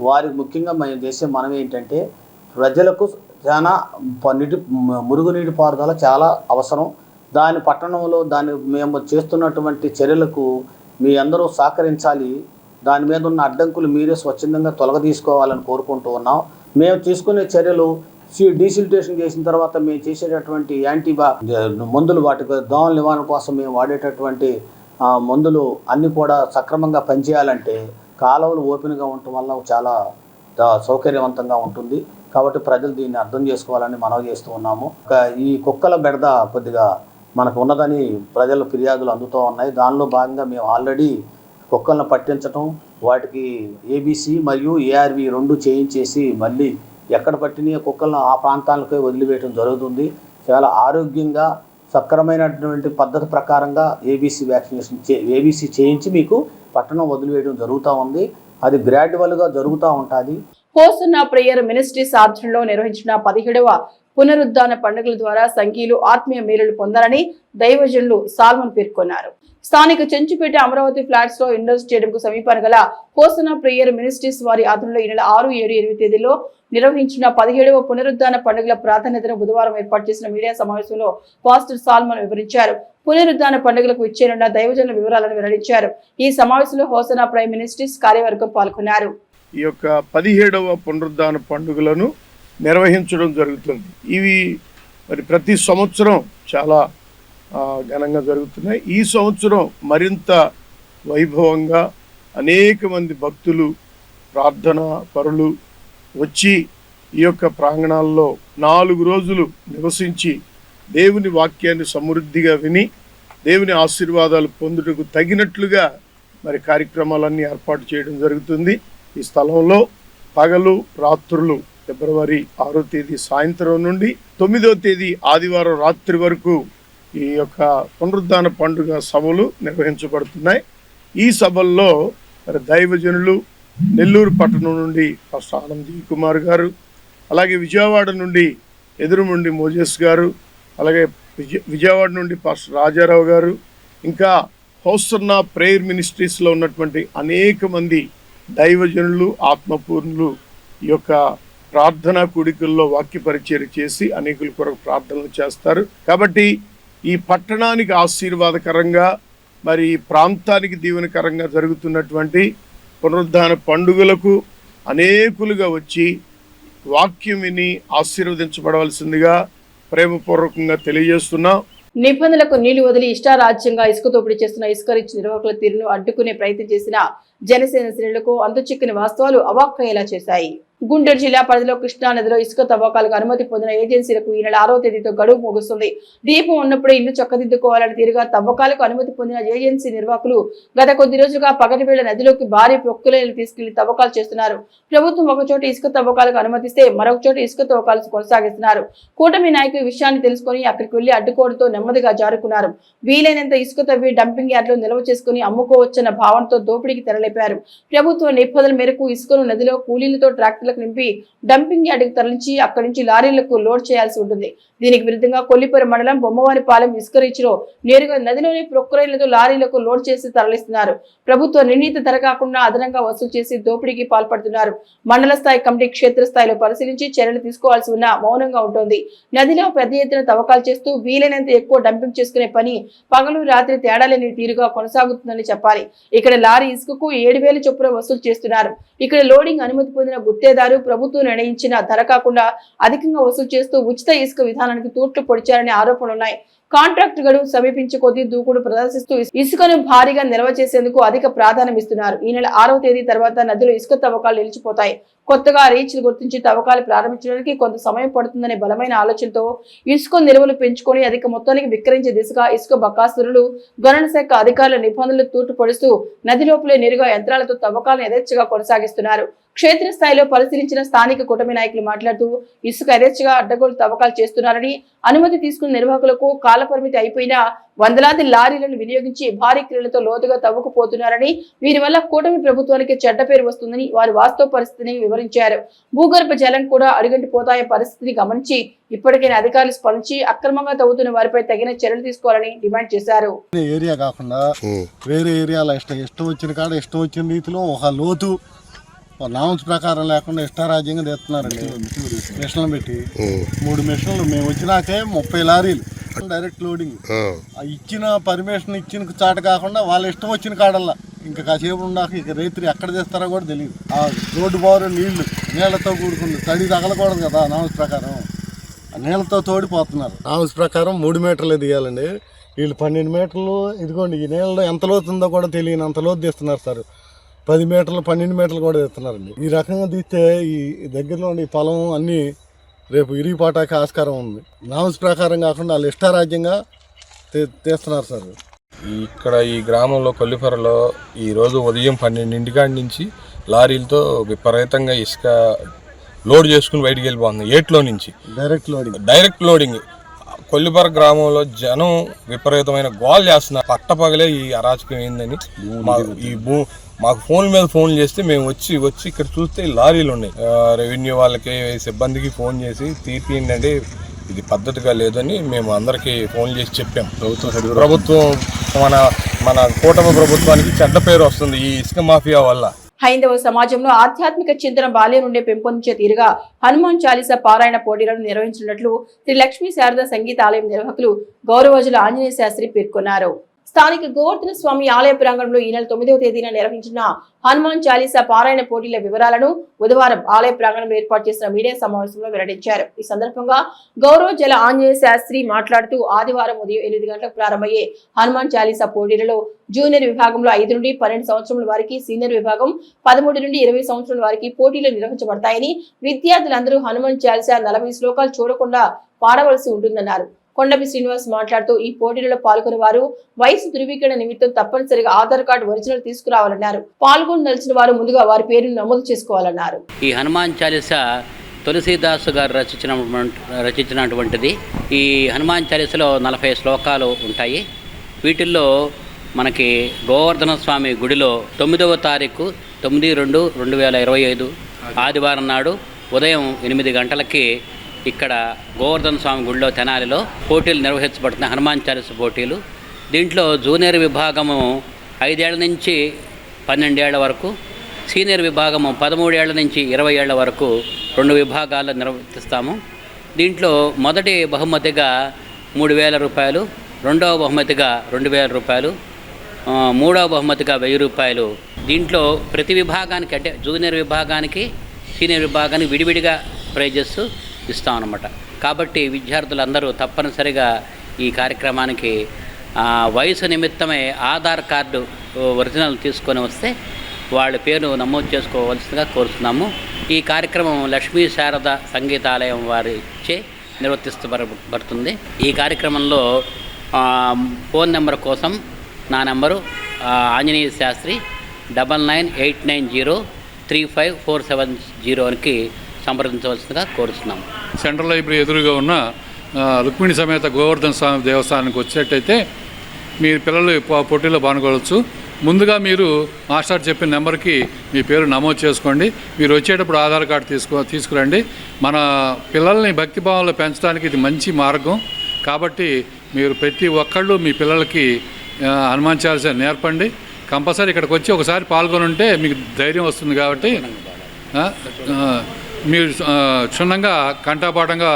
వారికి ముఖ్యంగా మేము చేసే మనం ఏంటంటే ప్రజలకు చాలా మురుగునీటి పారుదల చాలా అవసరం. దాని పట్టణంలో మేము చేస్తున్నటువంటి చర్యలకు మీ అందరూ సహకరించాలి. దాని మీద ఉన్న అడ్డంకులు మీరే స్వచ్ఛందంగా తొలగదీసుకోవాలని కోరుకుంటూ ఉన్నాం. మేము తీసుకునే చర్యలు డీసిల్టేషన్ చేసిన తర్వాత మేము చేసేటటువంటి మందులు, వాటికి దోమల నివారణ కోసం మేము వాడేటటువంటి మందులు అన్నీ కూడా సక్రమంగా పనిచేయాలంటే కాలువలు ఓపెన్గా ఉండటం వల్ల చాలా సౌకర్యవంతంగా ఉంటుంది. కాబట్టి ప్రజలు దీన్ని అర్థం చేసుకోవాలని మనవి చేస్తూ ఉన్నాము. ఈ కుక్కల బెడద కొద్దిగా మనకు ఉన్నదని ప్రజల ఫిర్యాదులు అందుతూ ఉన్నాయి. దానిలో భాగంగా మేము ఆల్రెడీ కుక్కలను పట్టించడం, వాటికి ఏబీసీ మరియు ఏఆర్వి 2 చేయించేసి మళ్ళీ ఎక్కడ పట్టిన కుక్కలను ఆ ప్రాంతాలకే వదిలివేయడం జరుగుతుంది. చాలా ఆరోగ్యంగా సక్రమైనటువంటి పద్ధతి ప్రకారంగా ఏబీసీ చేయించి మీకు పట్టణం వదిలివేయడం జరుగుతూ ఉంది. అది గ్రాడ్యువల్గా జరుగుతూ ఉంటుంది. హోసన్నా ప్రేయర్ మినిస్ట్రీస్ ఆధ్వర్యంలో నిర్వహించిన 17వ పునరుద్ధాన పండుగల ద్వారా సంఘీయులు ఆత్మీయ మేలులు పొందాలని దైవజనులు సాల్మన్ పేర్కొన్నారు. స్థానిక చెంచుపేట అమరావతి ఫ్లాట్స్ లో ఇండోర్ స్టేడియం కు సమీపాన గల హోసన్నా ప్రేయర్ మినిస్ట్రీస్ వారి ఆధ్వర్యంలో ఈ నెల 6, 7, 8 తేదీల్లో నిర్వహించిన 17వ పునరుద్ధాన పండుగల ప్రాధాన్యతను బుధవారం ఏర్పాటు చేసిన మీడియా సమావేశంలో పాస్టర్ సాల్మన్ వివరించారు. పునరుద్ధాన పండుగలకు ఇచ్చేనున్న దైవజనుల వివరాలను వెల్లడించారు. ఈ సమావేశంలో హోసన్నా ప్రేయర్ మినిస్ట్రీస్ కార్యవర్గం పాల్గొన్నారు. ఈ యొక్క 17వ పునరుద్ధాన పండుగలను నిర్వహించడం జరుగుతుంది. ఇవి మరి ప్రతి సంవత్సరం చాలా ఘనంగా జరుగుతున్నాయి. ఈ సంవత్సరం మరింత వైభవంగా అనేక మంది భక్తులు, ప్రార్థనా పరులు వచ్చి ఈ యొక్క ప్రాంగణాల్లో 4 రోజులు నివసించి దేవుని వాక్యాన్ని సమృద్ధిగా విని దేవుని ఆశీర్వాదాలు పొందుటకు తగినట్లుగా మరి కార్యక్రమాలన్నీ ఏర్పాటు చేయడం జరుగుతుంది. ఈ స్థలంలో పగలు రాత్రులు ఫిబ్రవరి 6వ తేదీ సాయంత్రం నుండి 9వ తేదీ ఆదివారం రాత్రి వరకు ఈ యొక్క పునరుద్ధాన పండుగ సభలు నిర్వహించబడుతున్నాయి. ఈ సభల్లో మరి దైవజనులు నెల్లూరు పట్టణం నుండి పాస్టర్ ఆనందీ కుమార్ గారు, అలాగే విజయవాడ నుండి ఎదురుముండి మోజెస్ గారు, అలాగే విజయవాడ నుండి పాస్టర్ రాజారావు గారు, ఇంకా హోసన్నా ప్రేయర్ మినిస్ట్రీస్లో ఉన్నటువంటి అనేక మంది దైవజనులు, ఆత్మపూర్ణులు ఈ యొక్క ప్రార్థనా కూడికల్లో వాక్య పరిచర్య చేసి అనేకుల కొరకు ప్రార్థనలు చేస్తారు. కాబట్టి ఈ పట్టణానికి ఆశీర్వాదకరంగా మరి ఈ ప్రాంతానికి దీవెనకరంగా జరుగుతున్నటువంటి పునరుద్ధాన పండుగలకు అనేకులుగా వచ్చి వాక్యం విని ఆశీర్వదించబడవలసిందిగా ప్రేమపూర్వకంగా తెలియజేస్తున్నాం. నిబంధనలకు నీళ్లు వదిలి ఇష్టారాజ్యంగా ఇసుక దోపిడీ చేస్తున్న ఇసుక రిచ్ నిర్వాహకుల తీరును అడ్డుకునే ప్రయత్నం చేసిన జనసేన శ్రేణులకు అంతుచిక్కని వాస్తవాలు అవాక్కయ్యేలా చేశాయి. గుంటూరు జిల్లా పరిధిలో కృష్ణా నదిలో ఇసుక తవ్వకాలకు అనుమతి పొందిన ఏజెన్సీలకు ఈ నెల 6వ తేదీతో గడువు ముగుస్తుంది. దీపం ఉన్నప్పుడే ఇల్లు చక్కదిద్దుకోవాలని తీరుగా తవ్వకాలకు అనుమతి పొందిన ఏజెన్సీ నిర్వాహకులు గత కొద్ది రోజులుగా పగటి వేళ నదిలోకి భారీ ప్రొక్కులను తీసుకెళ్లి తవ్వకాలు చేస్తున్నారు. ప్రభుత్వం ఒకచోట ఇసుక తవ్వకాలకు అనుమతిస్తే మరొక చోట ఇసుక తవ్వకాలు కొనసాగిస్తున్నారు. కూటమి నాయకులు ఈ విషయాన్ని తెలుసుకుని అక్కడికి వెళ్లి అడ్డుకోవడంతో నెమ్మదిగా జారుకున్నారు. వీలైనంత ఇసుక తవ్వి డంపింగ్ యార్డులో నిల్వ చేసుకుని అమ్ముకోవచ్చన్న భావనతో దోపిడీకి తెరలేపారు. ప్రభుత్వ నిబంధనల మేరకు ఇసుకను నదిలో కూలీలతో ట్రాక్టర్లకు నింపి డంపింగ్ యార్డుకు తరలించి అక్కడి నుంచి లారీలకు లోడ్ చేయాల్సి ఉంటుంది. దీనికి విరుద్ధంగా కొల్లిపర మండలం బొమ్మవారిపాలెం ఇసుక రీచ్లో నేరుగా నదిలోని ప్రొక్రైన్లతో లారీలకు లోడ్ చేసి తరలిస్తున్నారు. ప్రభుత్వ నిర్ణీత ధర కాకుండా అదనంగా వసూలు చేసి దోపిడీకి పాల్పడుతున్నారు. మండల స్థాయి కమిటీ క్షేత్రస్థాయిలో పరిశీలించి చర్యలు తీసుకోవాల్సి ఉన్నా మౌనంగా ఉంటుంది. నదిలో పెద్ద ఎత్తున తవ్వకాలు చేస్తూ వీలైనంత ఎక్కువ డంపింగ్ చేసుకునే పని పగలు రాత్రి తేడా లేని తీరుగా కొనసాగుతుందని చెప్పాలి. ఇక్కడ లారీ ఇసుకకు 7,000 చొప్పున వసూలు చేస్తున్నారు. ఇక్కడ లోడింగ్ అనుమతి పొందిన గుత్తేదారు ప్రభుత్వం నిర్ణయించిన ధర కాకుండా అధికంగా వసూలు చేస్తూ ఉచిత ఇసుక విధానానికి తూట్లు పొడిచారనే ఆరోపణలున్నాయి. కాంట్రాక్ట్ గడువు సమీపించే కొద్దీ దూకుడు ప్రదర్శిస్తూ ఇసుకను భారీగా నిల్వ చేసేందుకు అధిక ప్రాధాన్యం ఇస్తున్నారు. ఈ నెల 6వ తేదీ తర్వాత నదిలో ఇసుక తవ్వకాలు నిలిచిపోతాయి. కొత్తగా రీచ్లు గుర్తించి తవ్వకాలు ప్రారంభించడానికి కొంత సమయం పడుతుందనే బలమైన ఆలోచనతో ఇసుక నిల్వలు పెంచుకొని అధిక మొత్తానికి విక్రయించే దిశగా ఇసుక బకాసురులు గణన శాఖ అధికారుల నిబంధనలు తూటు పొడుస్తూ నది లోపలే నేరుగా యంత్రాలతో తవ్వకాలను యథేచ్ఛగా కొనసాగిస్తున్నారు. క్షేత్రస్థాయిలో పరిశీలించిన స్థానిక కూటమి నాయకులు మాట్లాడుతూ ఇసుక యథేచ్ఛగా అడ్డగోలు తవ్వకాలు చేస్తున్నారని, అనుమతి తీసుకున్న నిర్వాహకులకు కాలపరిమితి అయిపోయినా వందలాది లారీలను వినియోగించి భారీ క్రియలతో లోతుగా తవ్వుకుపోతున్నారని, వీరి వల్ల కూటమి ప్రభుత్వానికి చెడ్డ పేరు వస్తుందని వారి వాస్తవ పరిస్థితిని వివరించారు. భూగర్భ జలం కూడా అడుగంటిపోతాయే పరిస్థితిని గమనించి ఇప్పటికైనా అధికారులు స్పందించి అక్రమంగా తవ్వుతున్న వారిపై తగిన చర్యలు తీసుకోవాలని డిమాండ్ చేశారు. ఏరియా కాకుండా వేరే ఏరియాలో ఇష్టం వచ్చిన కాడ ఇష్టం వచ్చిన రీతిలో ఒక లోతు నామ్స్ ప్రకారం లేకుండా ఇష్టారాజ్యంగా తెస్తున్నారండి. మిషన్లు పెట్టి 3 మిషన్లు మేము వచ్చినాకే 30 లారీలు డైరెక్ట్ లోడింగ్. ఇచ్చిన పర్మిషన్ ఇచ్చిన చాట కాకుండా వాళ్ళ ఇష్టం వచ్చిన కాడల్లా ఇంకా కాసేపు ఉన్నాక ఇక రైతులు ఎక్కడ తెస్తారో కూడా తెలియదు. ఆ రోడ్డు బారు నీళ్లతో కూడుకుంది, తడి తగలకూడదు కదా. నామ్స్ ప్రకారం నీళ్ళతో తోడిపోతున్నారు. నామ్స్ ప్రకారం 3 మీటర్లు దిగాలండి. వీళ్ళు 12 మీటర్లు. ఇదిగోండి ఈ నీళ్ళలో ఎంత లోతు ఉందో కూడా తెలియని అంత లోతు తీస్తున్నారు సార్. 10 మీటర్లు 12 మీటర్లు కూడా తీస్తున్నారండి. ఈ రకంగా తీస్తే ఈ దగ్గరలో ఈ పొలం అన్నీ రేపు ఇరిగిపోటానికి ఆస్కారం ఉంది. నామ్స్ ప్రకారం కాకుండా వాళ్ళు ఇష్టారాజ్యంగా తీస్తున్నారు సార్. ఇక్కడ ఈ గ్రామంలో కొల్లిపరలో ఈరోజు ఉదయం 12 నుంచి లారీలతో విపరీతంగా ఇసుక లోడ్ చేసుకుని బయటికి వెళ్ళిపోతుంది. ఏట్లో నుంచి డైరెక్ట్ లోడింగ్. కొల్లిపర గ్రామంలో జనం విపరీతమైన గోల్ చేస్తున్నారు. పట్టపగలే ఈ అరాచకం ఏందని మాకు ఫోన్ మీద ఫోన్ చేస్తే మేము వచ్చి ఇక్కడ చూస్తే లారీలు ఉన్నాయి. రెవెన్యూ వాళ్ళకి సిబ్బందికి ఫోన్ చేసి తీర్పియండి, ఇది పద్ధతిగా లేదని మేము అందరికీ ఫోన్ చేసి చెప్పాం. ప్రభుత్వం మన కూటమి ప్రభుత్వానికి చెడ్డ పేరు వస్తుంది ఈ ఇసుక మాఫియా వల్ల. హైందవ సమాజంలో ఆధ్యాత్మిక చింతన బాల్యం నుండే పెంపొందించే తీరుగా హనుమాన్ చాలీసా పారాయణ పోటీలను నిర్వహించినట్లు శ్రీ లక్ష్మీ శారద సంగీత ఆలయం నిర్వాహకులు గౌరవజుల ఆంజనేయ శాస్త్రి పేర్కొన్నారు. స్థానిక గోవర్ధన స్వామి ఆలయ ప్రాంగణంలో ఈ నెల 9వ తేదీన నిర్వహించిన హనుమాన్ చాలీసా పారాయణ పోటీల వివరాలను బుధవారం ఆలయ ప్రాంగణంలో ఏర్పాటు చేసిన మీడియా సమావేశంలో వెల్లడించారు. ఈ సందర్భంగా గౌరవ జల ఆంజనేయ శాస్త్రి మాట్లాడుతూ ఆదివారం ఉదయం 8 గంటలకు ప్రారంభమయ్యే హనుమాన్ చాలీసా పోటీలలో జూనియర్ విభాగంలో 5 నుండి 12 సంవత్సరాల వారికి, సీనియర్ విభాగం 13 నుండి 20 సంవత్సరాల వారికి పోటీలు నిర్వహించబడతాయని, విద్యార్థులందరూ హనుమాన్ చాలీసా 40 శ్లోకాలు చూడకుండా పాడవలసి ఉంటుందన్నారు. కొండపి శ్రీనివాస్ మాట్లాడుతూ ఈ పోటీలలో పాల్గొనే వారు వయసు ధృవీకరణ నిమిత్తం తప్పనిసరిగా ఆధార్ కార్డు ఒరిజినల్ తీసుకురావాలన్నారు. పాల్గొనదలిచిన వారు ముందుగా వారి పేరును నమోదు చేసుకోవాలన్నారు. ఈ హనుమాన్ చాలీసా తులసీదాసు గారు రచించినటువంటిది. ఈ హనుమాన్ చాలీసాలో 40 శ్లోకాలు ఉంటాయి. వీటిల్లో మనకి గోవర్ధన స్వామి గుడిలో 9వ తారీఖు 9/2/2025 ఆదివారం నాడు ఉదయం 8 గంటలకి ఇక్కడ గోవర్ధన స్వామి గుడిలో తెనాలిలో పోటీలు నిర్వహించబడుతున్నాయి. హనుమాన్ చాలీసా పోటీలు. దీంట్లో జూనియర్ విభాగము 5 ఏళ్ల నుంచి 12 ఏళ్ల వరకు, సీనియర్ విభాగము 13 ఏళ్ల నుంచి 20 ఏళ్ల వరకు 2 విభాగాల్లో నిర్వహిస్తాము. దీంట్లో మొదటి బహుమతిగా 3,000 రూపాయలు, రెండవ బహుమతిగా 2,000 రూపాయలు, మూడవ బహుమతిగా 1,000 రూపాయలు. దీంట్లో ప్రతి విభాగానికి అంటే జూనియర్ విభాగానికి, సీనియర్ విభాగానికి విడివిడిగా ప్రైజెస్ ఇస్తామన్నమాట. కాబట్టి విద్యార్థులందరూ తప్పనిసరిగా ఈ కార్యక్రమానికి వయసు నిమిత్తమే ఆధార్ కార్డు ఒరిజినల్ తీసుకొని వస్తే వాళ్ళ పేరు నమోదు చేసుకోవాల్సిందిగా కోరుతున్నాము. ఈ కార్యక్రమం లక్ష్మీ శారద సంగీతాలయం వారిచే నిర్వర్తిస్తబడుతుంది. ఈ కార్యక్రమంలో ఫోన్ నెంబర్ కోసం నా నెంబరు ఆంజనేయ శాస్త్రి 9989035470కి సంప్రదించవలసిందిగా కోరుతున్నాము. సెంట్రల్ లైబ్రరీ ఎదురుగా ఉన్న రుక్మిణి సమేత గోవర్ధన స్వామి దేవస్థానానికి వచ్చేటైతే మీ పిల్లలు పోటీలో పాల్గొనవచ్చు. ముందుగా మీరు మాస్టర్ చెప్పిన నెంబర్కి మీ పేరు నమోదు చేసుకోండి. మీరు వచ్చేటప్పుడు ఆధార్ కార్డు తీసుకురండి. మన పిల్లల్ని భక్తిభావంలో పెంచడానికి ఇది మంచి మార్గం. కాబట్టి మీరు ప్రతి ఒక్కళ్ళు మీ పిల్లలకి హనుమాన్ చాలీసా నేర్పండి. కంపల్సరీ ఇక్కడికి వచ్చి ఒకసారి పాల్గొని ఉంటే మీకు ధైర్యం వస్తుంది. కాబట్టి మీరు క్షుణ్ణంగా కంఠపాఠంగా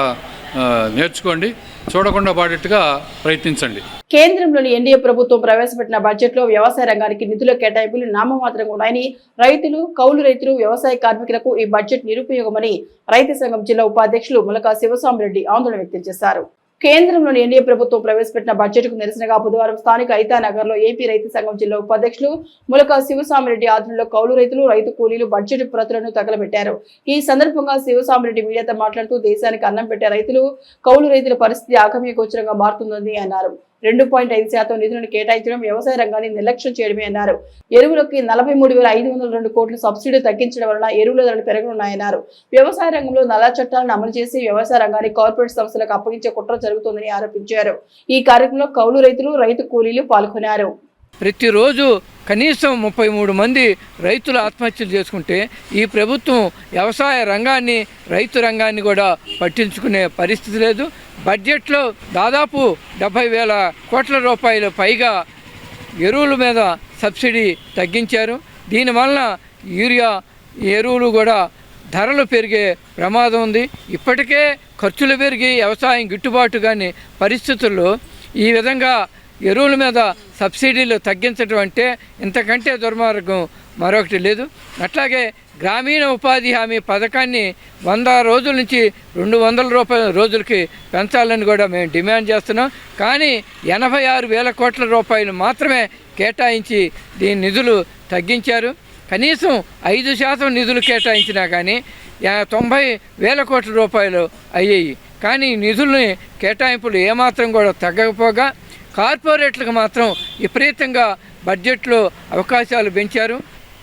నేర్చుకోండి, చూడకుండా పాడేట్టుగా ప్రయత్నించండి. కేంద్రంలోని ఎన్డీఏ ప్రభుత్వం ప్రవేశపెట్టిన బడ్జెట్లో వ్యవసాయ రంగానికి నిధుల కేటాయింపులు నామమాత్రంగా ఉన్నాయని, రైతులు, కౌలు రైతులు, వ్యవసాయ కార్మికులకు ఈ బడ్జెట్ నిరుపయోగమని రైతు సంఘం జిల్లా ఉపాధ్యక్షులు ములకా శివసామిరెడ్డి ఆందోళన వ్యక్తం చేశారు. కేంద్రంలోని ఎన్డీఏ ప్రభుత్వం ప్రవేశపెట్టిన బడ్జెట్కు నిరసనగా బుధవారం స్థానిక ఐతానగర్లో ఏపీ రైతు సంఘం జిల్లా ఉపాధ్యక్షులు ములకా శివసామిరెడ్డి ఆధ్వర్యంలో కౌలు రైతులు, రైతు కూలీలు బడ్జెట్ ప్రతులను తగలబెట్టారు. ఈ సందర్భంగా శివసామిరెడ్డి మీడియాతో మాట్లాడుతూ దేశానికి అన్నం పెట్టే రైతులు, కౌలు రైతుల పరిస్థితి ఆగమ్యగోచరంగా మారుతుందని అన్నారు. 2.5% నిధులను కేటాయించడం వ్యవసాయ రంగాన్ని నిర్లక్ష్యం చేయడమే అన్నారు. ఎరువులకి 43,502 కోట్లు సబ్సిడీ తగ్గించడం వలన ఎరువుల ధరలు పెరగనున్నాయన్నారు. వ్యవసాయ రంగంలో నల్ల చట్టాలను అమలు చేసి వ్యవసాయ రంగాన్ని కార్పొరేట్ సంస్థలకు అప్పగించే కుట్ర జరుగుతోందని ఆరోపించారు. ఈ కార్యక్రమంలో కౌలు రైతులు, రైతు కూలీలు పాల్గొన్నారు. ప్రతిరోజు కనీసం 33 మంది రైతులు ఆత్మహత్యలు చేసుకుంటే ఈ ప్రభుత్వం వ్యవసాయ రంగాన్ని, రైతు రంగాన్ని కూడా పట్టించుకునే పరిస్థితి లేదు. బడ్జెట్లో దాదాపు 70,000 కోట్ల రూపాయలు పైగా ఎరువుల మీద సబ్సిడీ తగ్గించారు. దీనివలన యూరియా ఎరువులు కూడా ధరలు పెరిగే ప్రమాదం ఉంది. ఇప్పటికే ఖర్చులు పెరిగి వ్యవసాయం గిట్టుబాటు కాని పరిస్థితుల్లో ఈ విధంగా ఎరువుల మీద సబ్సిడీలు తగ్గించడం అంటే ఇంతకంటే దుర్మార్గం మరొకటి లేదు. అట్లాగే గ్రామీణ ఉపాధి హామీ పథకాన్ని 100 రోజుల నుంచి 200 రూపాయల రోజులకి పెంచాలని కూడా మేము డిమాండ్ చేస్తున్నాం. కానీ 86,000 కోట్ల రూపాయలు మాత్రమే కేటాయించి దీని నిధులు తగ్గించారు. కనీసం 5% నిధులు కేటాయించినా కానీ 90,000 కోట్ల రూపాయలు అయ్యాయి. కానీ నిధుల్ని కేటాయింపులు ఏమాత్రం కూడా తగ్గకపోగా కార్పొరేట్లకు మాత్రం విపరీతంగా బడ్జెట్లో అవకాశాలు పెంచారు.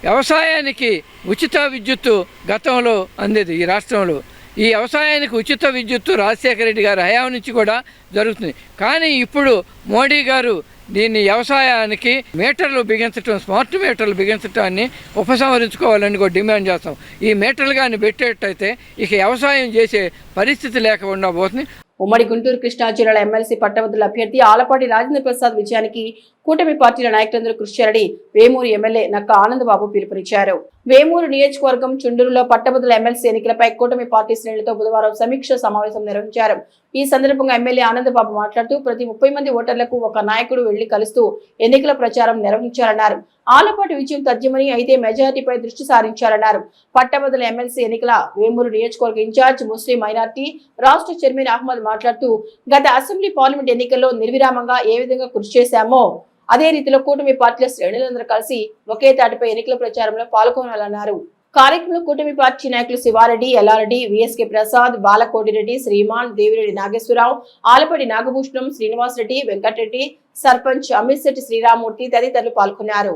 వ్యవసాయానికి ఉచిత విద్యుత్తు గతంలో అందేది ఈ రాష్ట్రంలో. ఈ వ్యవసాయానికి ఉచిత విద్యుత్తు రాజశేఖర రెడ్డి గారి హయాం నుంచి కూడా జరుగుతుంది. కానీ ఇప్పుడు మోడీ గారు దీన్ని వ్యవసాయానికి మీటర్లు బిగించడం, స్మార్ట్ మీటర్లు బిగించడాన్ని ఉపసంహరించుకోవాలని కూడా డిమాండ్ చేస్తాం. ఈ మీటర్లు కానీ పెట్టేటైతే ఇక వ్యవసాయం చేసే పరిస్థితి లేకుండా పోతుంది. ఉమ్మడి గుంటూరు కృష్ణా జిల్లాల ఎమ్మెల్సీ పట్టభద్రుల అభ్యర్థి ఆలపాటి రాజేంద్ర ప్రసాద్ విజయానికి కూటమి పార్టీల నాయకులందరూ కృషి చేయాలని వేమూరు ఎమ్మెల్యే నక్క ఆనందబాబు పిలుపునిచ్చారు. వేమూరు నియోజకవర్గం చుండూరులో పట్టభద్రుల ఎమ్మెల్సీ ఎన్నికలపై కూటమి పార్టీ శ్రేణులతో బుధవారం సమీక్ష సమావేశం నిర్వహించారు. ఈ సందర్భంగా ఎమ్మెల్యే ఆనందబాబు మాట్లాడుతూ ప్రతి 30 మంది ఓటర్లకు ఒక నాయకుడు వెళ్లి కలుస్తూ ఎన్నికల ప్రచారం నిర్వహించారన్నారు. ఆలపాటి విజయం తథ్యమని, అయితే మెజారిటీపై దృష్టి సారించారన్నారు. పట్టభద్రుల ఎమ్మెల్సీ ఎన్నికల వేమూరు నియోజకవర్గ ఇన్ఛార్జ్ ముస్లిం మైనార్టీ రాష్ట్ర చైర్మన్ అహ్మద్ మాట్లాడుతూ గత అసెంబ్లీ పార్లమెంట్ ఎన్నికల్లో నిర్విరామంగా ఏ విధంగా కృషి చేశామో అదే రీతిలో కూటమి పార్టీల శ్రేణులందరూ కలిసి ఒకే తాటిపై ఎన్నికల ప్రచారంలో పాల్గొనాలన్నారు. కార్యక్రమంలో కూటమి పార్టీ నాయకులు శివారెడ్డి, ఎల్లారెడ్డి, విఎస్కే ప్రసాద్, బాలకోటిరెడ్డి, శ్రీమాన్, దేవిరెడ్డి నాగేశ్వరరావు, ఆలపడి నాగభూషణం, శ్రీనివాసరెడ్డి, వెంకటరెడ్డి, సర్పంచ్ అమిత్శెట్టి శ్రీరామూర్తి తదితరులు పాల్గొన్నారు.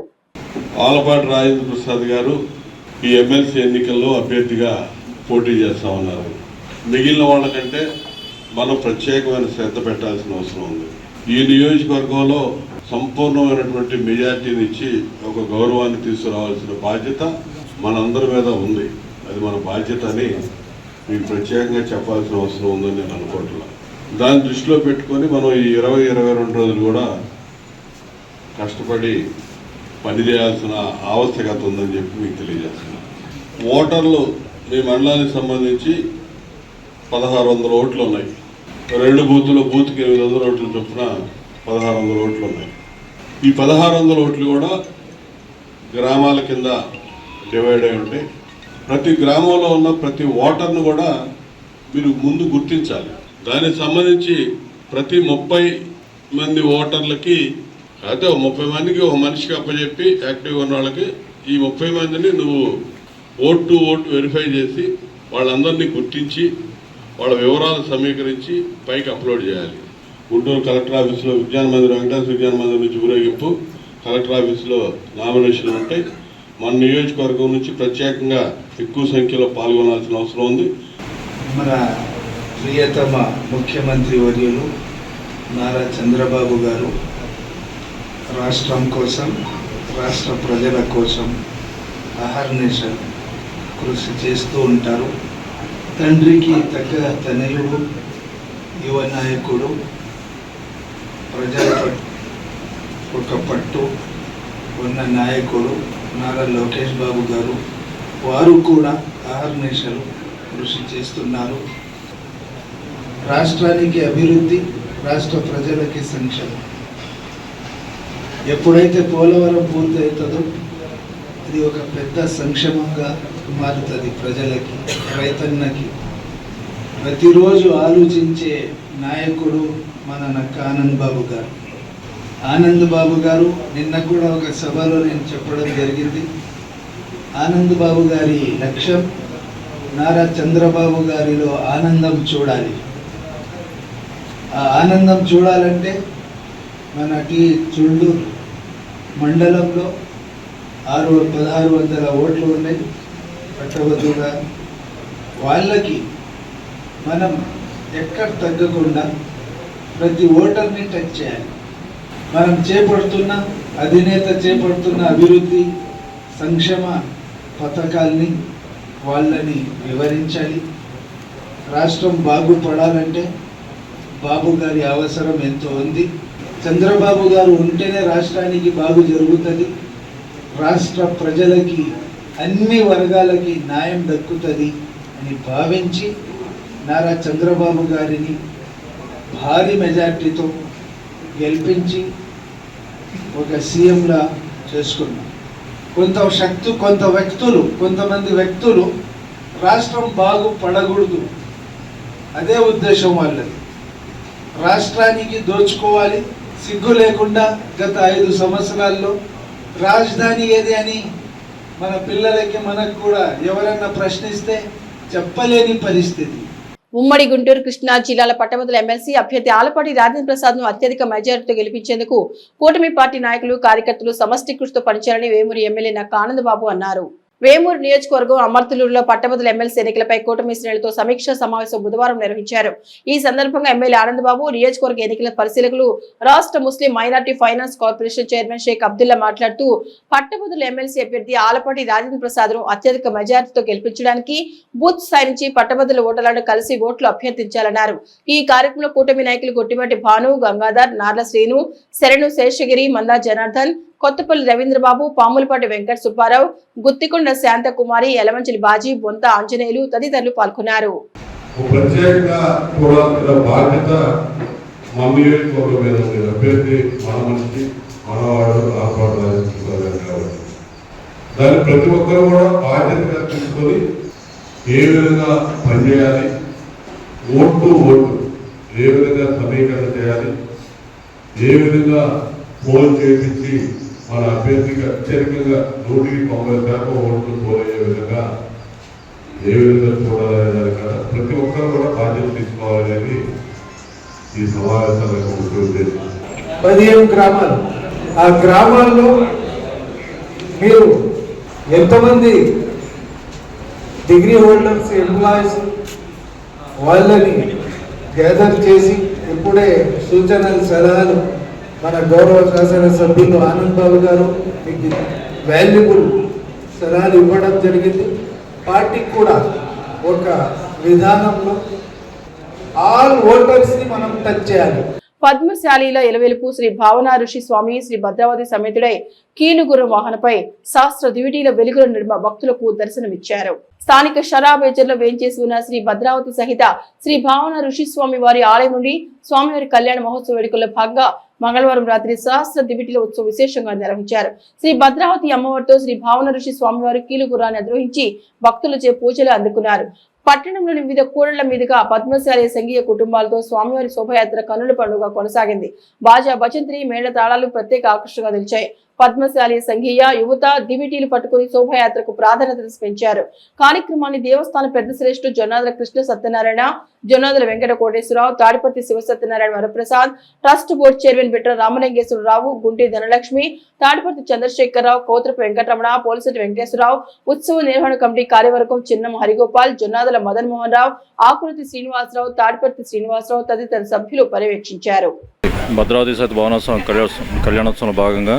ఆలపాటి రాజేంద్ర ప్రసాద్ గారు ఈ ఎమ్మెల్సీ ఎన్నికల్లో అభ్యర్థిగా పోటీ చేస్తా ఉన్నారు. మిగిలిన వాళ్ళకంటే మనం ప్రత్యేకమైన శ్రద్ధ పెట్టాల్సిన అవసరం ఉంది. ఈ నియోజకవర్గంలో సంపూర్ణమైనటువంటి మెజార్టీని ఇచ్చి ఒక గౌరవాన్ని తీసుకురావాల్సిన బాధ్యత మనందరి మీద ఉంది. అది మన బాధ్యత అని మీకు ప్రత్యేకంగా చెప్పాల్సిన అవసరం ఉందని నేను అనుకుంటున్నాను. దాన్ని దృష్టిలో పెట్టుకొని మనం ఈ 20-22 రోజులు కూడా కష్టపడి పనిచేయాల్సిన ఆవశ్యకత ఉందని చెప్పి మీకు తెలియజేస్తున్నాను. ఓటర్లు మీ మండలానికి సంబంధించి 1600 ఓట్లు ఉన్నాయి. 2 బూతులు, బూత్కి 800 ఓట్లు చొప్పున 1600 ఓట్లు ఉన్నాయి. ఈ 1600 ఓట్లు కూడా గ్రామాల కింద డివైడ్ అయి ఉంటాయి. ప్రతి గ్రామంలో ఉన్న ప్రతి ఓటర్ను కూడా మీరు ముందు గుర్తించాలి. దానికి సంబంధించి ప్రతి 30 మంది ఓటర్లకి అయితే 30 మందికి ఒక మనిషికి అప్పచెప్పి యాక్టివ్గా ఉన్న వాళ్ళకి ఈ 30 మందిని నువ్వు ఓటు వెరిఫై చేసి వాళ్ళందరినీ గుర్తించి వాళ్ళ వివరాలు సమీకరించి పైకి అప్లోడ్ చేయాలి. గుంటూరు కలెక్టర్ ఆఫీస్లో విజ్ఞాన మందిరం, వెంకటేశ్వర విజ్ఞాన మందిరం నుంచి ఊరేగింపు, కలెక్టర్ ఆఫీస్లో నామినేషన్లు ఉంటాయి. మన నియోజకవర్గం నుంచి ప్రత్యేకంగా ఎక్కువ సంఖ్యలో పాల్గొనాల్సిన అవసరం ఉంది. మన ప్రియతమ ముఖ్యమంత్రి వర్యులు నారా చంద్రబాబు గారు రాష్ట్రం కోసం, రాష్ట్ర ప్రజల కోసం అహర్నిశం కృషి చేస్తూ ఉంటారు. తండ్రికి తగ్గ తనయుడు, యువ నాయకుడు, ప్రజల ఒక పట్టు ఉన్న నాయకుడు నారా లోకేష్ బాబు గారు. వారు కూడా అహర్నిశలు కృషి చేస్తున్నారు. రాష్ట్రానికి అభివృద్ధి, రాష్ట్ర ప్రజలకి సంక్షేమం. ఎప్పుడైతే పోలవరం పూర్తవుతుందో అది ఒక పెద్ద సంక్షేమంగా మారుతుంది. ప్రజలకి, రైతన్నకి ప్రతిరోజు ఆలోచించే నాయకుడు మన నక్క ఆనంద్ బాబు గారు. ఆనంద్ బాబు గారు నిన్న కూడా ఒక సభలో నేను చెప్పడం జరిగింది. ఆనంద్ బాబు గారి లక్ష్యం నారా చంద్రబాబు గారిలో ఆనందం చూడాలి. ఆ ఆనందం చూడాలంటే మనకి చుండూరు మండలంలో 1600 ఓట్లు ఉన్నాయి పట్టభద్రుగా. వాళ్ళకి మనం ఎక్కడ తగ్గకుండా ప్రతి ఓటర్ని టచ్ చేయాలి. మనం చేపడుతున్న అధినేత చేపడుతున్న అభివృద్ధి సంక్షేమ పథకాల్ని వాళ్ళని వివరించాలి. రాష్ట్రం బాగుపడాలంటే బాబు గారి అవసరం ఎంతో ఉంది. చంద్రబాబు గారు ఉంటేనే రాష్ట్రానికి బాగు జరుగుతుంది. రాష్ట్ర ప్రజలకి, అన్ని వర్గాలకి న్యాయం దక్కుతుంది అని భావించి నారా చంద్రబాబు గారిని భారీ మెజార్టీతో గెలిపించి ఒక సీఎంలా చేసుకున్నాం. కొంతమంది వ్యక్తులు రాష్ట్రం బాగుపడకూడదు, అదే ఉద్దేశం వాళ్ళది. రాష్ట్రానికి దోచుకోవాలి, సిగ్గు లేకుండా గత 5 సంవత్సరాల్లో రాజధాని ఏది అని మన పిల్లలకి, మనకు కూడా ఎవరన్నా ప్రశ్నిస్తే చెప్పలేని పరిస్థితి. ఉమ్మడి గుంటూరు కృష్ణా జిల్లాల పట్టభద్రుల ఎమ్మెల్సీ అభ్యర్థి ఆలపాటి రాజేంద్ర ప్రసాద్ ను అత్యధిక మెజారిటీతో గెలిపించేందుకు కూటమి పార్టీ నాయకులు, కార్యకర్తలు సమష్టి కృషితో పనిచేయాలని వేమూరు ఎమ్మెల్యే నక్క ఆనందబాబు అన్నారు. వేమూరు నియోజకవర్గం అమర్తులూరులో పట్టభద్రుల ఎమ్మెల్సీ ఎన్నికలపై కూటమి శ్రేణులతో సమీక్ష సమావేశం బుధవారం నిర్వహించారు. ఈ సందర్భంగా ఎమ్మెల్యే ఆనందబాబు, నియోజకవర్గ ఎన్నికల పరిశీలకులు, రాష్ట్ర Muslim minority finance corporation chairman Sheikh Abdullah మాట్లాడుతూ పట్టభద్రుల ఎమ్మెల్సీ అభ్యర్థి ఆలపాటి రాజేంద్ర ప్రసాద్ ను అత్యధిక మెజారిటీతో గెలిపించడానికి బూత్ స్థాయి నుంచి పట్టభద్రుల ఓటర్లను కలిసి ఓట్లు అభ్యర్థించాలన్నారు. ఈ కార్యక్రమంలో కూటమి నాయకులు గొట్టిమట్టి భాను, గంగాధర్, నార్ల శ్రీను, శరణు శేషగిరి, మందా జనార్దన్, కొత్తపల్లి రవీంద్రబాబు, పాములపాటి వెంకట సుబ్బారావు, గుత్తికొండ శాంతకుమారి, యలమంచిలి బాజీ, బొంత ఆంజనేయులు తదితరులు పాల్గొన్నారు. ప్రత్యేకంగా చూడాల్సిన బాధ్యత మన నియోజకవర్గం మీద ఉంది. అభ్యర్థి మన మనిషి, మనవాడు కాబట్టి దాన్ని ప్రతి ఒక్కరు కూడా బాధ్యతగా తీసుకొని ఏ విధంగా పనిచేయాలి, ఓటు ఏ విధంగా సమీకరణ చేయాలి, ఏ విధంగా పోల్ చేయించి మన అభ్యర్థికి అత్యధికంగా 190% ఓట్లు పోలయ్యే విధంగా ఏ విధంగా చూడాలనే దానికన్నా ప్రతి ఒక్కరు కూడా బాధ్యత తీసుకోవాలనేది ఈ సమావేశాల యొక్క ముఖ్య ఉద్దేశం. 15 గ్రామాలు, ఆ గ్రామాల్లో మీరు ఎంతమంది డిగ్రీ హోల్డర్స్, ఎంప్లాయీస్ వాళ్ళని గ్యాదర్ చేసి ఇప్పుడే సూచనలు, సలహాలు మన గౌరవ శాసనసభ్యులు ఆనంద్ బాబు గారు మీకు వాల్యుబుల్ సలహాలు ఇవ్వడం జరిగింది. పార్టీకి కూడా ఒక విధానంలో ఆల్ ఓటర్స్ని మనం టచ్ చేయాలి. పద్మశాలిల ఎలవెలుపు శ్రీ భావన ఋషి స్వామి శ్రీ భద్రావతి సమేతుడై కీలుగుర్రం వాహనపై శాస్త్ర దివిటీల వెలుగుల నడుమ భక్తులకు దర్శనమిచ్చారు. స్థానిక షరాబేజర్లో వేంచేసి ఉన్న శ్రీ భద్రావతి సహిత శ్రీ భావన ఋషి స్వామి వారి ఆలయం నుండి స్వామివారి కళ్యాణ మహోత్సవ వేడుకల్లో భాగంగా మంగళవారం రాత్రి శాస్త్ర దివిటీల ఉత్సవం విశేషంగా నిర్వహించారు. శ్రీ భద్రావతి అమ్మవారితో శ్రీ భావన ఋషి స్వామివారి కీలుగుర్రాన్ని అధిరోహించి భక్తులచే పూజలు అందుకున్నారు. పట్టణంలోని వివిధ కూడళ్ల మీదుగా పద్మశాలి సంఘీయ కుటుంబాలతో స్వామివారి శోభయాత్ర కన్నుల పండుగ కొనసాగింది. బాజా, భజంత్రి, మేళ తాళాలు ప్రత్యేక ఆకర్షణగా నిలిచాయి. పద్మశాలి సంఘీయ యువత దివిటీలు పట్టుకుని శోభయాత్రకు ప్రాధాన్యత పెంచారు. కార్యక్రమాన్ని దేవస్థాన పెద్ద శ్రేష్ఠుడు Jonnadula Krishna Satyanarayana, Jonnadula Venkata Koteswararao, Tadiparthi Sivasatyanarayana Varaprasad, trust board chairman Bitra Ramalingeswararao, Gunti Dhanalakshmi, Tadiparthi Chandrasekhararao, Kothrapu Venkataramana, Polisetti Venkateswararao, ఉత్సవ నిర్వహణ కమిటీ కార్యవర్గం చిన్నం హరిగోపాల్, జొన్నాదుల మదన్ మోహన్ రావు, ఆకులతి శ్రీనివాసరావు, తాడిపర్తి శ్రీనివాసరావు తదితర సభ్యులు పర్యవేక్షించారు. భద్రావతి సహిత భవనోత్సవం కళ్యాణోత్సవంలో భాగంగా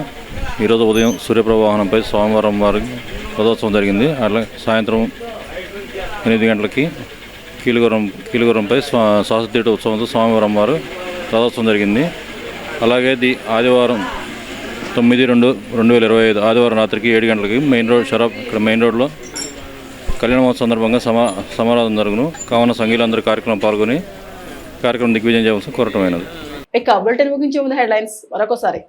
ఈరోజు ఉదయం సూర్యప్రభ వాహనంపై స్వామివారం వారి రథోత్సవం జరిగింది. అట్లా సాయంత్రం 8 గంటలకి కీలుగుర్రంపై శాస్త్రీయ ఉత్సవంతో స్వామివారం వారు రథోత్సవం జరిగింది. అలాగే ఆదివారం 9/2/2025 ఆదివారం రాత్రికి 7 గంటలకి మెయిన్ రోడ్లో కళ్యాణ మహోత్సవం సందర్భంగా సమారాధన జరుగును. కావున సంఘీయులందరూ కార్యక్రమం పాల్గొని కార్యక్రమం దిగ్విజయం చేయవలసి కోరటమైనది. ఇక బులెటిన్ ముగించే ముందు హెడ్లైన్స్ మరొకసారి.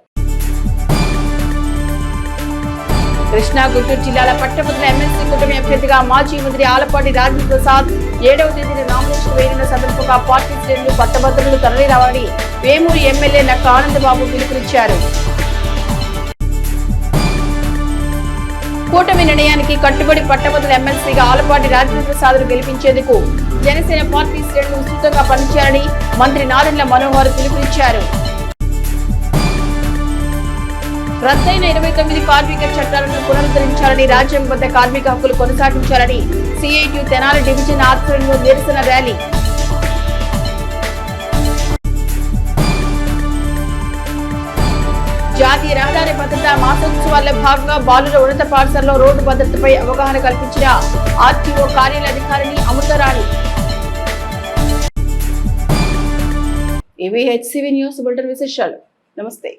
కృష్ణా, గుంటూరు జిల్లాల పట్టభద్రుల ఎమ్మెల్సీ కూటమి అభ్యర్థిగా మాజీ మంత్రి ఆలపాటి రాజేంద్ర ప్రసాద్ 7వ తేదీన నామినేషన్ వేయనున్న సందర్భంగా పార్టీ శ్రేణులు పట్టభద్రులు తరలి రావాలని వేమూరు ఎమ్మెల్యే నక్క ఆనందబాబు పిలుపునిచ్చారు. కూటమి నిర్ణయానికి కట్టుబడి పట్టభద్రుల ఎమ్మెల్సీగా ఆలపాటి రాజేంద్ర ప్రసాద్ గెలిపించేందుకు జనసేన పార్టీ శ్రేణులు విస్తృతంగా పనిచేయాలని మంత్రి నాదెండ్ల మనోహర్ పిలుపునిచ్చారు. రద్దయిన 29 కార్మిక చట్టాలను పునరుద్ధరించాలని, రాజ్యాంగబద్ధ కార్మిక హక్కులు కొనసాగించాలని సిఐటి తెనాలి డివిజన్ ఆధ్వర్యంలో నిరసన ర్యాలీ. జాతీయ రహదారి భద్రతా మాసోత్సవాల్లో భాగంగా బాలుర ఉన్నత పాఠశాలలో రోడ్డు భద్రతపై అవగాహన కల్పించిన ఆర్టీఓ కార్యాలయ అధికారిని అమృతరాణి. ఇవి హెచ్సివి న్యూస్ బులెటిన్ విశేషాలు. నమస్తే.